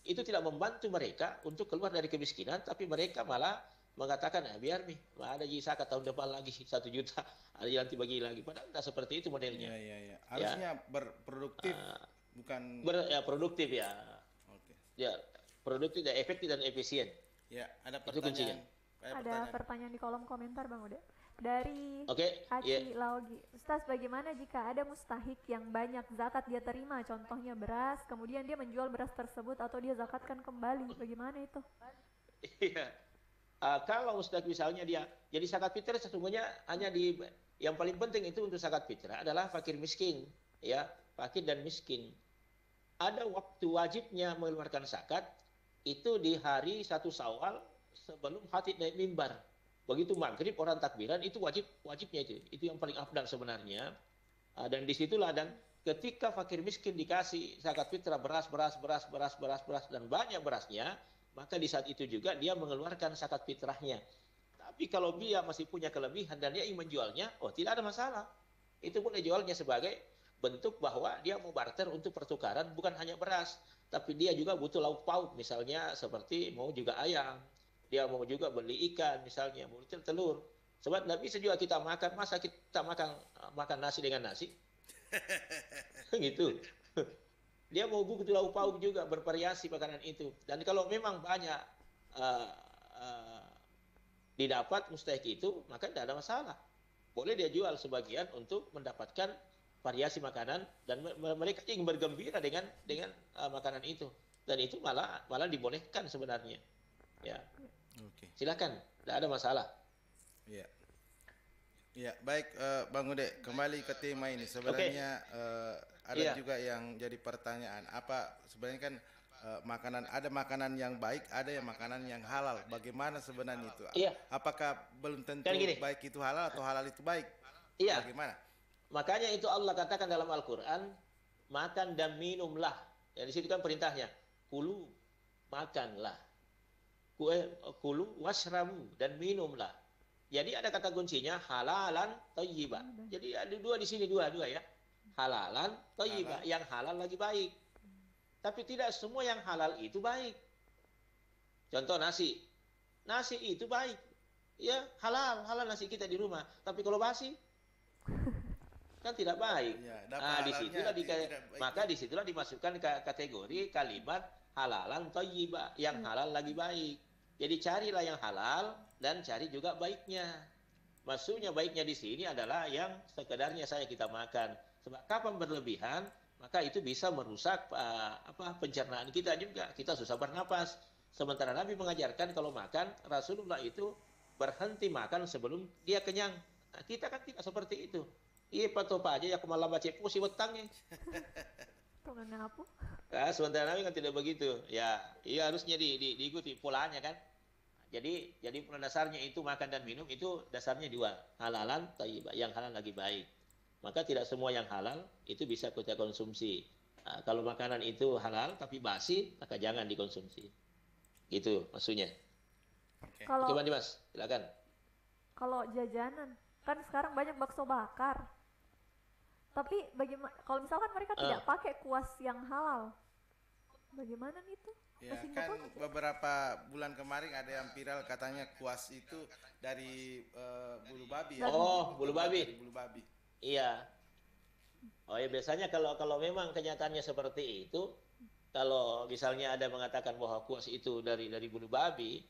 itu tidak membantu mereka untuk keluar dari kemiskinan, tapi mereka malah mengatakan, biar nih, ada zakat tahun depan lagi 1 juta, ada nanti bagi lagi. Padahal tidak seperti itu modelnya. Iya. Harusnya berproduktif, bukan produktif ya. Oke. Ya, produktif dan efektif dan efisien. Ya, ada Itu kuncinya. pertanyaan. Ada pertanyaan di kolom komentar Bang Ude. Dari Oke, Aci Laogi. Ustaz, bagaimana jika ada mustahik yang banyak zakat dia terima, contohnya beras, kemudian dia menjual beras tersebut atau dia zakatkan kembali, bagaimana itu? Iya. Kalau Ustaz misalnya dia, jadi zakat fitrah sesungguhnya hanya yang paling penting itu untuk zakat fitrah adalah fakir miskin, ya, fakir dan miskin. Ada waktu wajibnya mengeluarkan zakat itu di hari 1 Syawal sebelum khatib naik mimbar. Begitu maghrib orang takbiran itu wajibnya itu yang paling afdal sebenarnya. Dan disitulah dan ketika fakir miskin dikasih zakat fitrah beras dan banyak berasnya, maka di saat itu juga dia mengeluarkan zakat fitrahnya. Tapi kalau dia masih punya kelebihan dan dia ingin menjualnya, tidak ada masalah. Itu boleh jualnya sebagai bentuk bahwa dia mau barter untuk pertukaran bukan hanya beras, tapi dia juga butuh lauk pauk, misalnya seperti mau juga ayam, dia mau juga beli ikan, misalnya mau telur. Sebab tidak bisa juga kita makan, masa kita makan nasi dengan nasi? Gitu. Dia mau butuh lauk pauk juga, bervariasi makanan itu. Dan kalau memang banyak didapat mustahik itu, maka tidak ada masalah. Boleh dia jual sebagian untuk mendapatkan variasi makanan dan mereka ingin bergembira dengan makanan itu. Dan itu malah dibolehkan sebenarnya. Ya. Oke. Silakan, tidak ada masalah. Iya. Ya, baik Bang Ude, kembali ke tema ini. Sebenarnya ada juga yang jadi pertanyaan, apa sebenarnya kan ada makanan yang baik, ada yang makanan yang halal. Bagaimana sebenarnya itu? Iya. Apakah belum tentu baik itu halal atau halal itu baik? Iya. Bagaimana? Makanya itu Allah katakan dalam Al-Qur'an, makan dan minumlah. Ya di situ kan perintahnya, kulu, makanlah. Kulu washrabu, dan minumlah. Jadi ada kata kuncinya halalan thayyiba. Jadi ada dua di sini dua ya. Halalan thayyiba, yang halal lagi baik. Tapi tidak semua yang halal itu baik. Contoh nasi. Nasi itu baik. Ya, halal nasi kita di rumah. Tapi kalau basi kan tidak baik. Ya, maka disitulah dimasukkan ke kategori kalimat halalan thayyiba, yang halal lagi baik. Jadi carilah yang halal dan cari juga baiknya. Maksudnya baiknya di sini adalah yang sekedarnya kita makan. Sebab kapan berlebihan, maka itu bisa merusak pencernaan kita juga. Kita susah bernapas. Sementara Nabi mengajarkan kalau makan, Rasulullah itu berhenti makan sebelum dia kenyang. Nah, kita kan tidak seperti itu. Iya patopa aja ya kemalam baca pusi wetangnya. Tungan ngapu. Nah, sementara Nabi kan tidak begitu. Ya, iya harusnya diikuti polanya kan. Jadi pada dasarnya itu makan dan minum itu dasarnya dua, halalan thayyibah, yang halal lagi baik. Maka tidak semua yang halal itu bisa kita konsumsi. Nah, kalau makanan itu halal tapi basi, maka jangan dikonsumsi. Gitu maksudnya. Okay. Coba Dimas, silakan. Kalau jajanan, kan sekarang banyak bakso bakar. Tapi bagaimana kalau misalkan mereka tidak pakai kuas yang halal? Bagaimana itu? Ya kan beberapa bulan kemarin ada yang viral katanya kuas itu dari bulu babi. Bulu babi. Dari bulu babi. Iya. Oh ya biasanya kalau memang kenyataannya seperti itu, kalau misalnya ada mengatakan bahwa kuas itu dari bulu babi,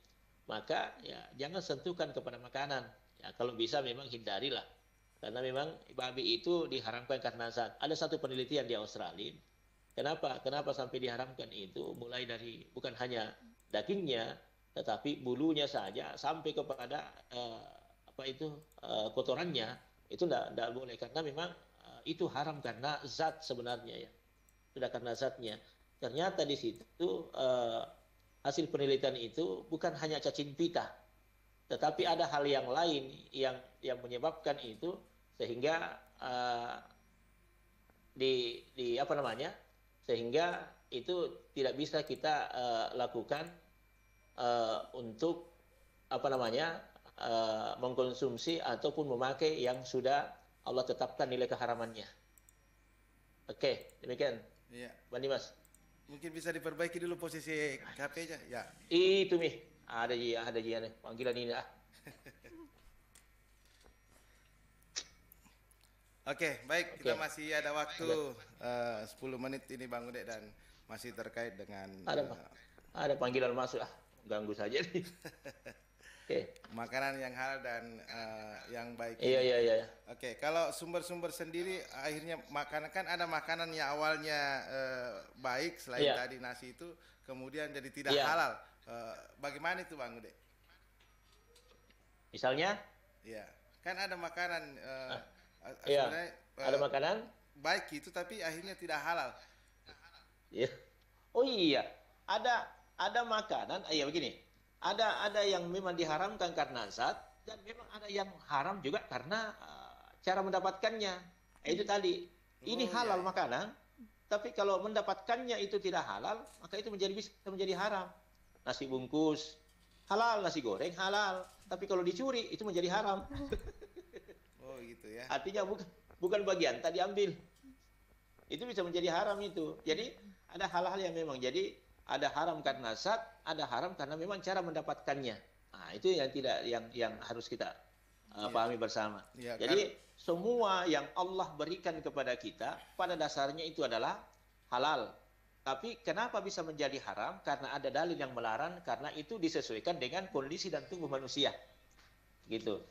maka ya jangan sentuhkan kepada makanan. Ya kalau bisa memang hindarilah. Karena memang babi itu diharamkan karena zat. Ada satu penelitian di Australia. Kenapa sampai diharamkan itu? Mulai dari bukan hanya dagingnya, tetapi bulunya saja sampai kepada kotorannya itu tidak boleh karena memang itu haram karena zat sebenarnya ya. Sudah karena zatnya. Ternyata di situ hasil penelitian itu bukan hanya cacing pita, tetapi ada hal yang lain yang menyebabkan itu sehingga sehingga itu tidak bisa kita lakukan untuk mengkonsumsi ataupun memakai yang sudah Allah tetapkan nilai keharamannya. Oke, demikian. Iya. Bang Dimas. Mungkin bisa diperbaiki dulu posisi HP-nya, ya. Itu ada nih panggilan ini ah. Oke, baik. Kita masih ada waktu 10 menit ini Bang Ude dan masih terkait dengan ada panggilan masuk ah. ganggu saja nih. Oke. Makanan yang halal dan yang baik. Iya. Oke, kalau sumber-sumber sendiri akhirnya makanan kan ada makanan yang awalnya baik selain tadi nasi itu kemudian jadi tidak halal. Bagaimana itu Bang Ude? Misalnya? Iya, kan ada makanan sebenarnya ada makanan baik itu tapi akhirnya tidak halal. Iya. Oh iya, ada makanan, begini. Ada yang memang diharamkan karena zat dan memang ada yang haram juga karena cara mendapatkannya. Itu tadi. Ini halal makanan, tapi kalau mendapatkannya itu tidak halal, maka itu bisa menjadi haram. Nasi bungkus halal, nasi goreng halal, tapi kalau dicuri itu menjadi haram. Oh gitu ya. Artinya bukan bagian tadi ambil. Itu bisa menjadi haram itu. Jadi ada hal-hal yang memang jadi ada haram karena zat, ada haram karena memang cara mendapatkannya. Nah, itu yang harus kita pahami bersama. Ya, jadi semua yang Allah berikan kepada kita pada dasarnya itu adalah halal. Tapi kenapa bisa menjadi haram? Karena ada dalil yang melarang, karena itu disesuaikan dengan kondisi dan tubuh manusia. Gitu.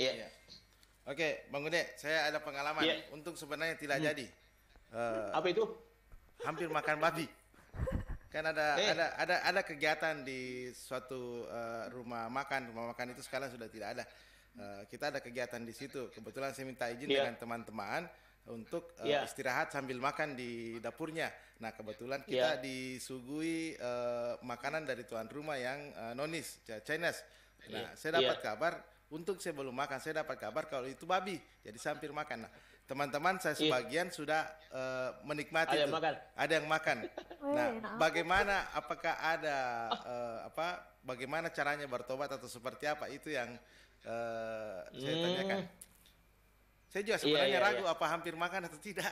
Iya. Ya. Oke, Bang Ude, saya ada pengalaman. Untuk sebenarnya tidak jadi. Apa itu? Hampir makan babi. Kan ada kegiatan di suatu rumah makan itu sekarang sudah tidak ada. Kita ada kegiatan di situ. Kebetulan saya minta izin dengan teman-teman untuk istirahat sambil makan di dapurnya. Nah kebetulan kita disuguhi makanan dari tuan rumah yang nonis, Chinese. Nah saya dapat kabar. Untuk saya belum makan, saya dapat kabar kalau itu babi. Jadi saya hampir makan. Nah, teman-teman saya sebagian sudah menikmati itu. Ada yang makan. Nah, bagaimana? Apakah ada bagaimana caranya bertobat atau seperti apa? Itu yang saya tanyakan. Saya juga sebenarnya ragu apa hampir makan atau tidak.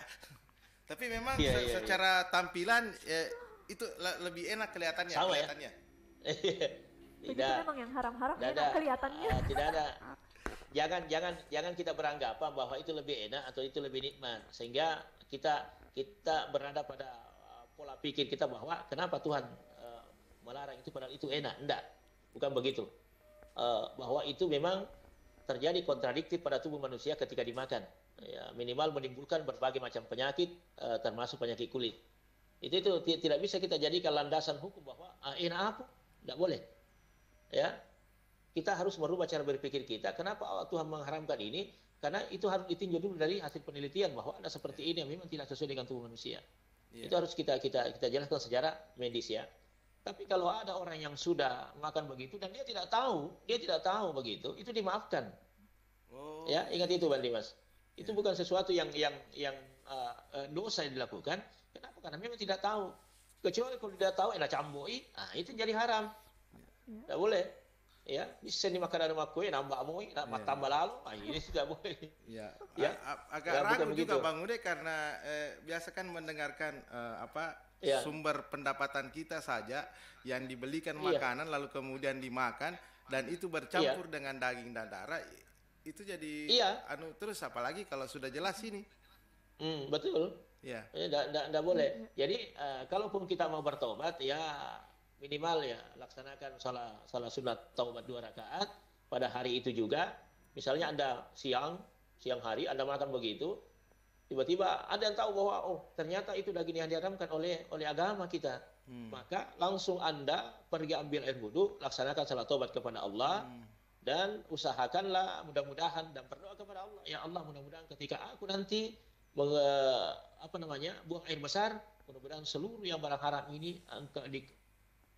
Tapi memang secara tampilan itu lebih enak kelihatannya. Begitu memang yang haram-haram enak kelihatannya. Tidak ada. Jangan kita beranggapan bahwa itu lebih enak atau itu lebih nikmat, sehingga kita berada pada pola pikir kita bahwa kenapa Tuhan melarang itu padahal itu enak. Enggak, bukan begitu. Bahwa itu memang terjadi kontradiktif pada tubuh manusia ketika dimakan. Ya, minimal menimbulkan berbagai macam penyakit, termasuk penyakit kulit. Itu tidak bisa kita jadikan landasan hukum bahwa enak apa? Enggak boleh. Ya, kita harus merubah cara berpikir kita. Kenapa Tuhan mengharamkan ini? Karena itu harus ditinjau dulu dari hasil penelitian bahwa ada seperti ini yang memang tidak sesuai dengan tubuh manusia. Itu harus kita jelaskan secara medis ya. Tapi kalau ada orang yang sudah makan begitu dan dia tidak tahu begitu, itu dimaafkan. Ya, ingat itu Bang Dimas. Itu bukan sesuatu yang dosa yang dilakukan. Kenapa? Karena memang tidak tahu. Kecuali kalau tidak tahu enak camboi, itu jadi haram. Tidak boleh, ya. Bisa dimakan ada kue, nambah moi, tambah lalu, ini sudah boleh. Ya. Agak ragu juga Bang Ude karena biasa kan mendengarkan sumber pendapatan kita saja yang dibelikan makanan lalu kemudian dimakan dan itu bercampur dengan daging dan darah, itu jadi terus apalagi kalau sudah jelas ini. Betul. Ya. Tidak boleh. Jadi kalaupun kita mau bertobat ya minimal ya laksanakan salah sunat taubat 2 rakaat pada hari itu juga. Misalnya Anda siang hari Anda makan begitu, tiba-tiba ada yang tahu bahwa ternyata itu daging yang diharamkan oleh agama kita. Maka langsung Anda pergi ambil air wudu, laksanakan salat taubat kepada Allah dan usahakanlah mudah-mudahan dan berdoa kepada Allah, ya Allah mudah-mudahan ketika aku nanti buang air besar, mudah-mudahan seluruh yang barang haram ini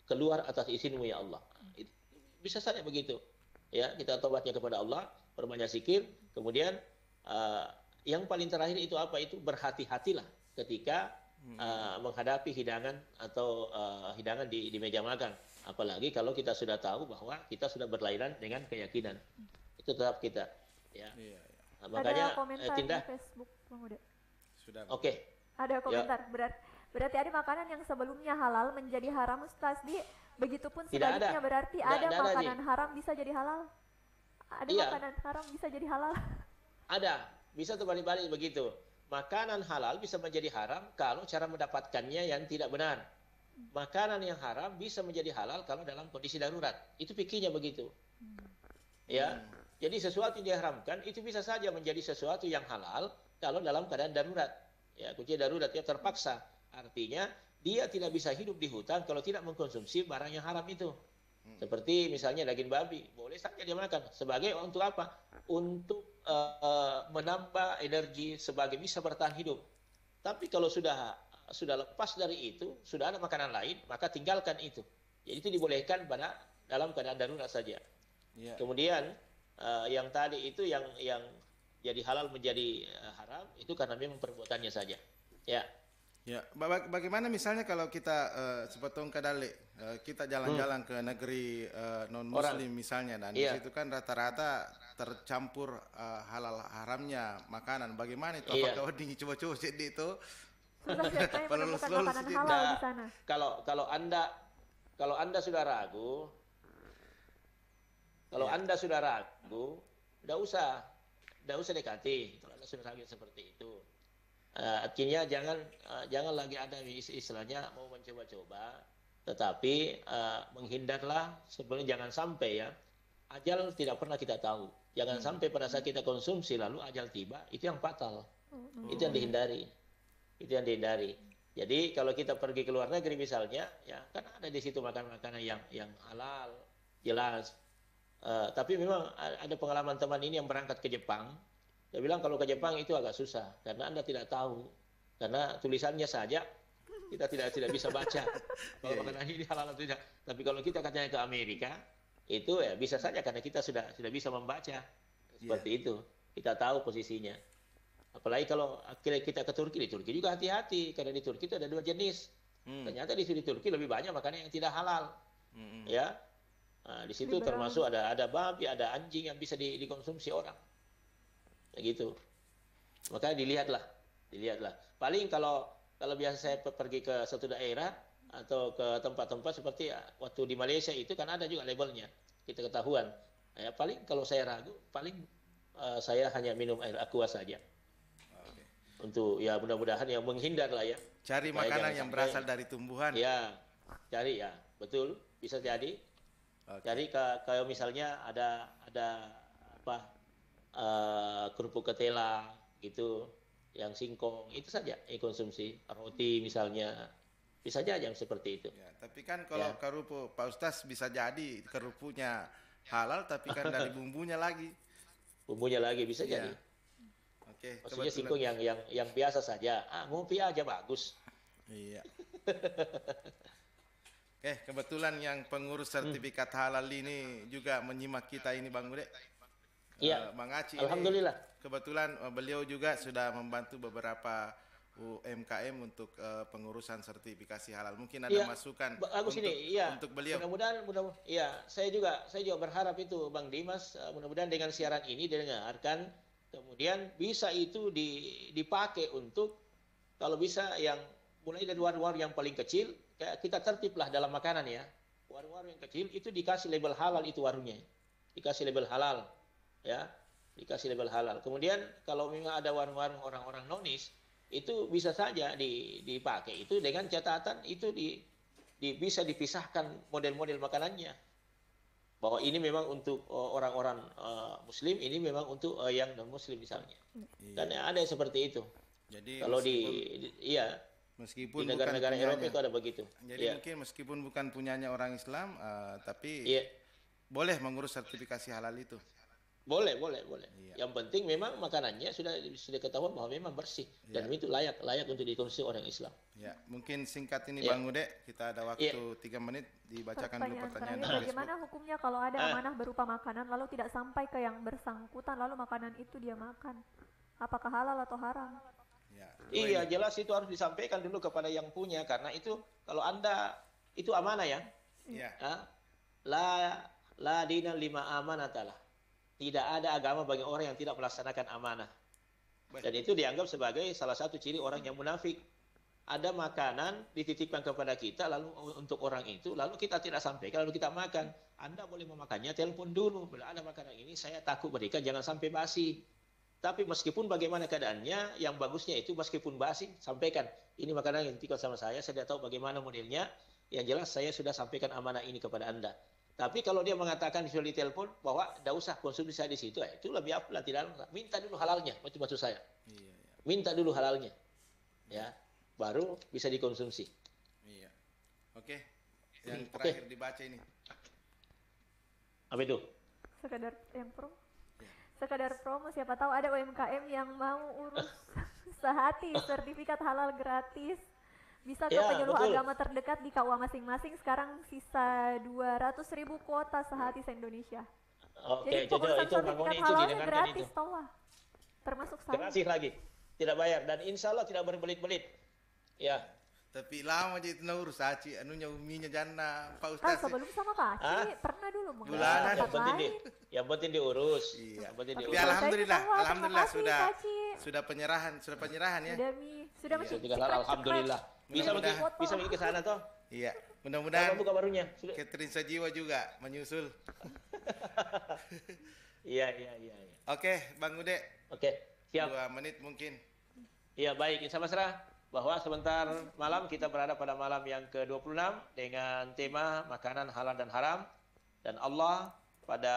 keluar atas izin-Mu ya Allah. Itu bisa saja begitu. Ya, kita tobatnya kepada Allah, perbanyak zikir, kemudian yang paling terakhir itu apa? Itu berhati-hatilah ketika menghadapi hidangan atau hidangan di meja makan. Apalagi kalau kita sudah tahu bahwa kita sudah berlainan dengan keyakinan. Itu tetap kita ya. Makanya ada komentar di Facebook Bang Ude. Sudah. Oke. Ada komentar berarti ada makanan yang sebelumnya halal menjadi haram Ustaz. Begitupun sebaliknya berarti ada makanan haram bisa jadi halal. Ada makanan haram bisa jadi halal. Ada, bisa terbalik-balik begitu. Makanan halal bisa menjadi haram kalau cara mendapatkannya yang tidak benar. makanan yang haram bisa menjadi halal kalau dalam kondisi darurat. Itu fikihnya begitu. Ya. Jadi sesuatu yang diharamkan itu bisa saja menjadi sesuatu yang halal kalau dalam keadaan darurat. Ya, kunci darurat ya, terpaksa. Artinya dia tidak bisa hidup di hutan kalau tidak mengkonsumsi barang yang haram itu. Seperti misalnya daging babi, boleh saja dia makan. Sebagai untuk apa? Untuk menambah energi sebagai bisa bertahan hidup. Tapi kalau sudah lepas dari itu, sudah ada makanan lain, maka tinggalkan itu. Jadi itu dibolehkan pada dalam keadaan darurat saja. Yeah. Kemudian yang tadi itu yang jadi halal menjadi haram itu karena memang perbuatannya saja. Ya. Ya, bagaimana misalnya kalau kita sepotong kadale, kita jalan-jalan ke negeri non muslim misalnya, dan di situ kan rata-rata tercampur halal haramnya makanan. Bagaimana itu? Apakah dingin coba-coba jadi itu? Makanan halal di sana. Kalau Anda sudah ragu, tidak usah dekati. Kalau Anda sudah ragu seperti itu, artinya jangan lagi ada istilahnya mau mencoba-coba, tetapi menghindarlah sebenarnya, jangan sampai ya. Ajal tidak pernah kita tahu. Jangan sampai pada saat kita konsumsi lalu ajal tiba, itu yang fatal. Itu yang dihindari. Jadi kalau kita pergi ke luar negeri misalnya, ya kan ada di situ makanan-makanan yang halal, jelas. Tapi memang ada pengalaman teman ini yang berangkat ke Jepang. Dia bilang kalau ke Jepang itu agak susah karena Anda tidak tahu, karena tulisannya saja kita tidak bisa baca kalau makanan ini halal atau tidak. Tapi kalau kita katanya ke Amerika itu ya bisa saja karena kita sudah bisa membaca seperti itu, kita tahu posisinya. Apalagi kalau kita ke Turki, di Turki juga hati-hati karena di Turki itu ada 2 jenis. Ternyata di Turki lebih banyak makanan yang tidak halal, ya. Nah, di situ termasuk ada babi, ada anjing yang bisa dikonsumsi orang, gitu. Makanya dilihatlah. Paling kalau biasa saya pergi ke suatu daerah atau ke tempat-tempat seperti waktu di Malaysia itu kan ada juga labelnya, kita ketahuan. Ya, paling kalau saya ragu, saya hanya minum air aqua saja. Untuk ya mudah-mudahan yang menghindar lah ya. Cari makanan yang berasal dari tumbuhan. Ya, cari ya, betul, bisa jadi. Jadi kalau misalnya ada apa kerupuk ketela gitu, yang singkong itu saja konsumsi, roti misalnya, bisa aja yang seperti itu. Ya, tapi kan kalau kerupuk Pak Ustaz bisa jadi kerupuknya halal, tapi kan dari bumbunya lagi. Bumbunya lagi bisa jadi. Oke, maksudnya singkong yang biasa saja. Ngopi aja bagus. Iya. Kebetulan yang pengurus sertifikat halal ini juga menyimak kita ini Bang Ude. Iya. Bang Aci alhamdulillah. Ini, kebetulan beliau juga sudah membantu beberapa UMKM untuk pengurusan sertifikasi halal. Mungkin ada masukan untuk beliau. Mudah-mudahan saya juga berharap itu Bang Dimas, mudah-mudahan dengan siaran ini didengarkan, kemudian bisa itu dipakai untuk kalau bisa yang mulai dari warung-warung yang paling kecil, kita tertiblah dalam makanan ya. Warung-warung yang kecil itu dikasih label halal, itu warungnya. Dikasih label halal. Ya, dikasih label halal. Kemudian kalau memang ada warung-warung orang-orang nonis, itu bisa saja dipakai itu dengan catatan itu bisa dipisahkan model-model makanannya. Bahwa ini memang untuk orang-orang muslim, ini memang untuk yang non-muslim misalnya. Dan ada yang seperti itu. Jadi kalau meskipun di negara-negara Eropa itu ada begitu. Jadi mungkin meskipun bukan punyanya orang Islam, tapi boleh mengurus sertifikasi halal itu. Boleh. Yang penting memang makanannya sudah ketahuan bahwa memang bersih dan itu layak untuk dikonsumsi orang Islam. Ya, mungkin singkat ini Bang Ude, kita ada waktu 3 menit dibacakan dulu pertanyaan dari bagaimana hukumnya kalau ada amanah berupa makanan lalu tidak sampai ke yang bersangkutan lalu makanan itu dia makan? Apakah halal atau haram? Iya, jelas itu harus disampaikan dulu kepada yang punya, karena itu kalau Anda itu amanah ya. Iya. La dina lima amanatalah. Tidak ada agama bagi orang yang tidak melaksanakan amanah. Dan itu dianggap sebagai salah satu ciri orang yang munafik. Ada makanan dititipkan kepada kita lalu untuk orang itu, lalu kita tidak sampaikan, lalu kita makan. Anda boleh memakannya, telepon dulu. Bila ada makanan ini saya takut berikan, jangan sampai basi. Tapi meskipun bagaimana keadaannya, yang bagusnya itu meskipun basi, sampaikan. ini makanan yang ditikot sama saya tidak tahu bagaimana modelnya. Yang jelas saya sudah sampaikan amanah ini kepada Anda. Tapi kalau dia mengatakan sudah ditelepon bahwa tidak usah konsumsi saya di situ, itu lebih apa? Tidak, minta dulu halalnya, itu maksud saya. Iya, iya. Minta dulu halalnya, ya, baru bisa dikonsumsi. Iya. Oke. Yang terakhir dibaca ini. Apa itu? Sekadar yang sekadar promo, siapa tahu ada UMKM yang mau urus sehati sertifikat halal gratis. Bisa ke penyuluh agama terdekat di KUA masing-masing. Sekarang sisa 200.000 kuota sehati se-Indonesia. Jadi pengurusan sertifikat halalnya gratis, tau lah. Termasuk saya. Gratis lagi, tidak bayar dan insya Allah tidak berbelit-belit. Ya. Tapi lama aja itu urus Aci, anunya uminya jana Pak Ustaz. Sebelum sama Kak Aci, pernah dulu bulanan. Yang penting diurus. Iya. Yang penting Tapi diurus. alhamdulillah sudah penyerahan ya. Sudah masuk. Alhamdulillah. Bisa pergi ke sana toh? Iya. Mudah-mudahan buka barunya. Catherine Sajiwa juga menyusul. Iya. Oke, Bang Ude. Oke, siap. 2 menit mungkin. Iya, baik. Insya Allah Mesra, bahwa sebentar malam kita berada pada malam yang ke-26 dengan tema makanan halal dan haram. Dan Allah pada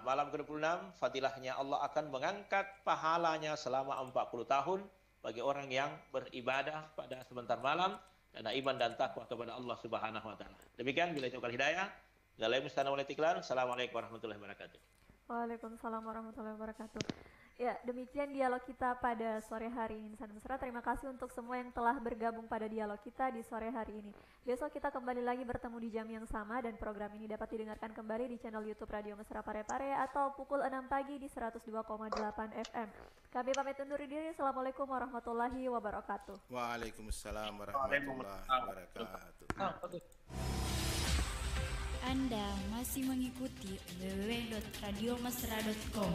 malam ke-26, fadilahnya Allah akan mengangkat pahalanya selama 40 tahun bagi orang yang beribadah pada sebentar malam karena iman dan takwa kepada Allah Subhanahu wa taala. Demikian bila itu hidayah. Assalamualaikum warahmatullahi wabarakatuh. Waalaikumsalam warahmatullahi wabarakatuh. Ya, demikian dialog kita pada sore hari ini Insan Mesra. Terima kasih untuk semua yang telah bergabung pada dialog kita di sore hari ini. Besok kita kembali lagi bertemu di jam yang sama dan program ini dapat didengarkan kembali di channel YouTube Radio Mesra Parepare atau pukul 6 pagi di 102,8 FM. Kami pamit undur diri. Assalamualaikum warahmatullahi wabarakatuh. Waalaikumsalam warahmatullahi wabarakatuh. Anda masih mengikuti www.radiomesra.com.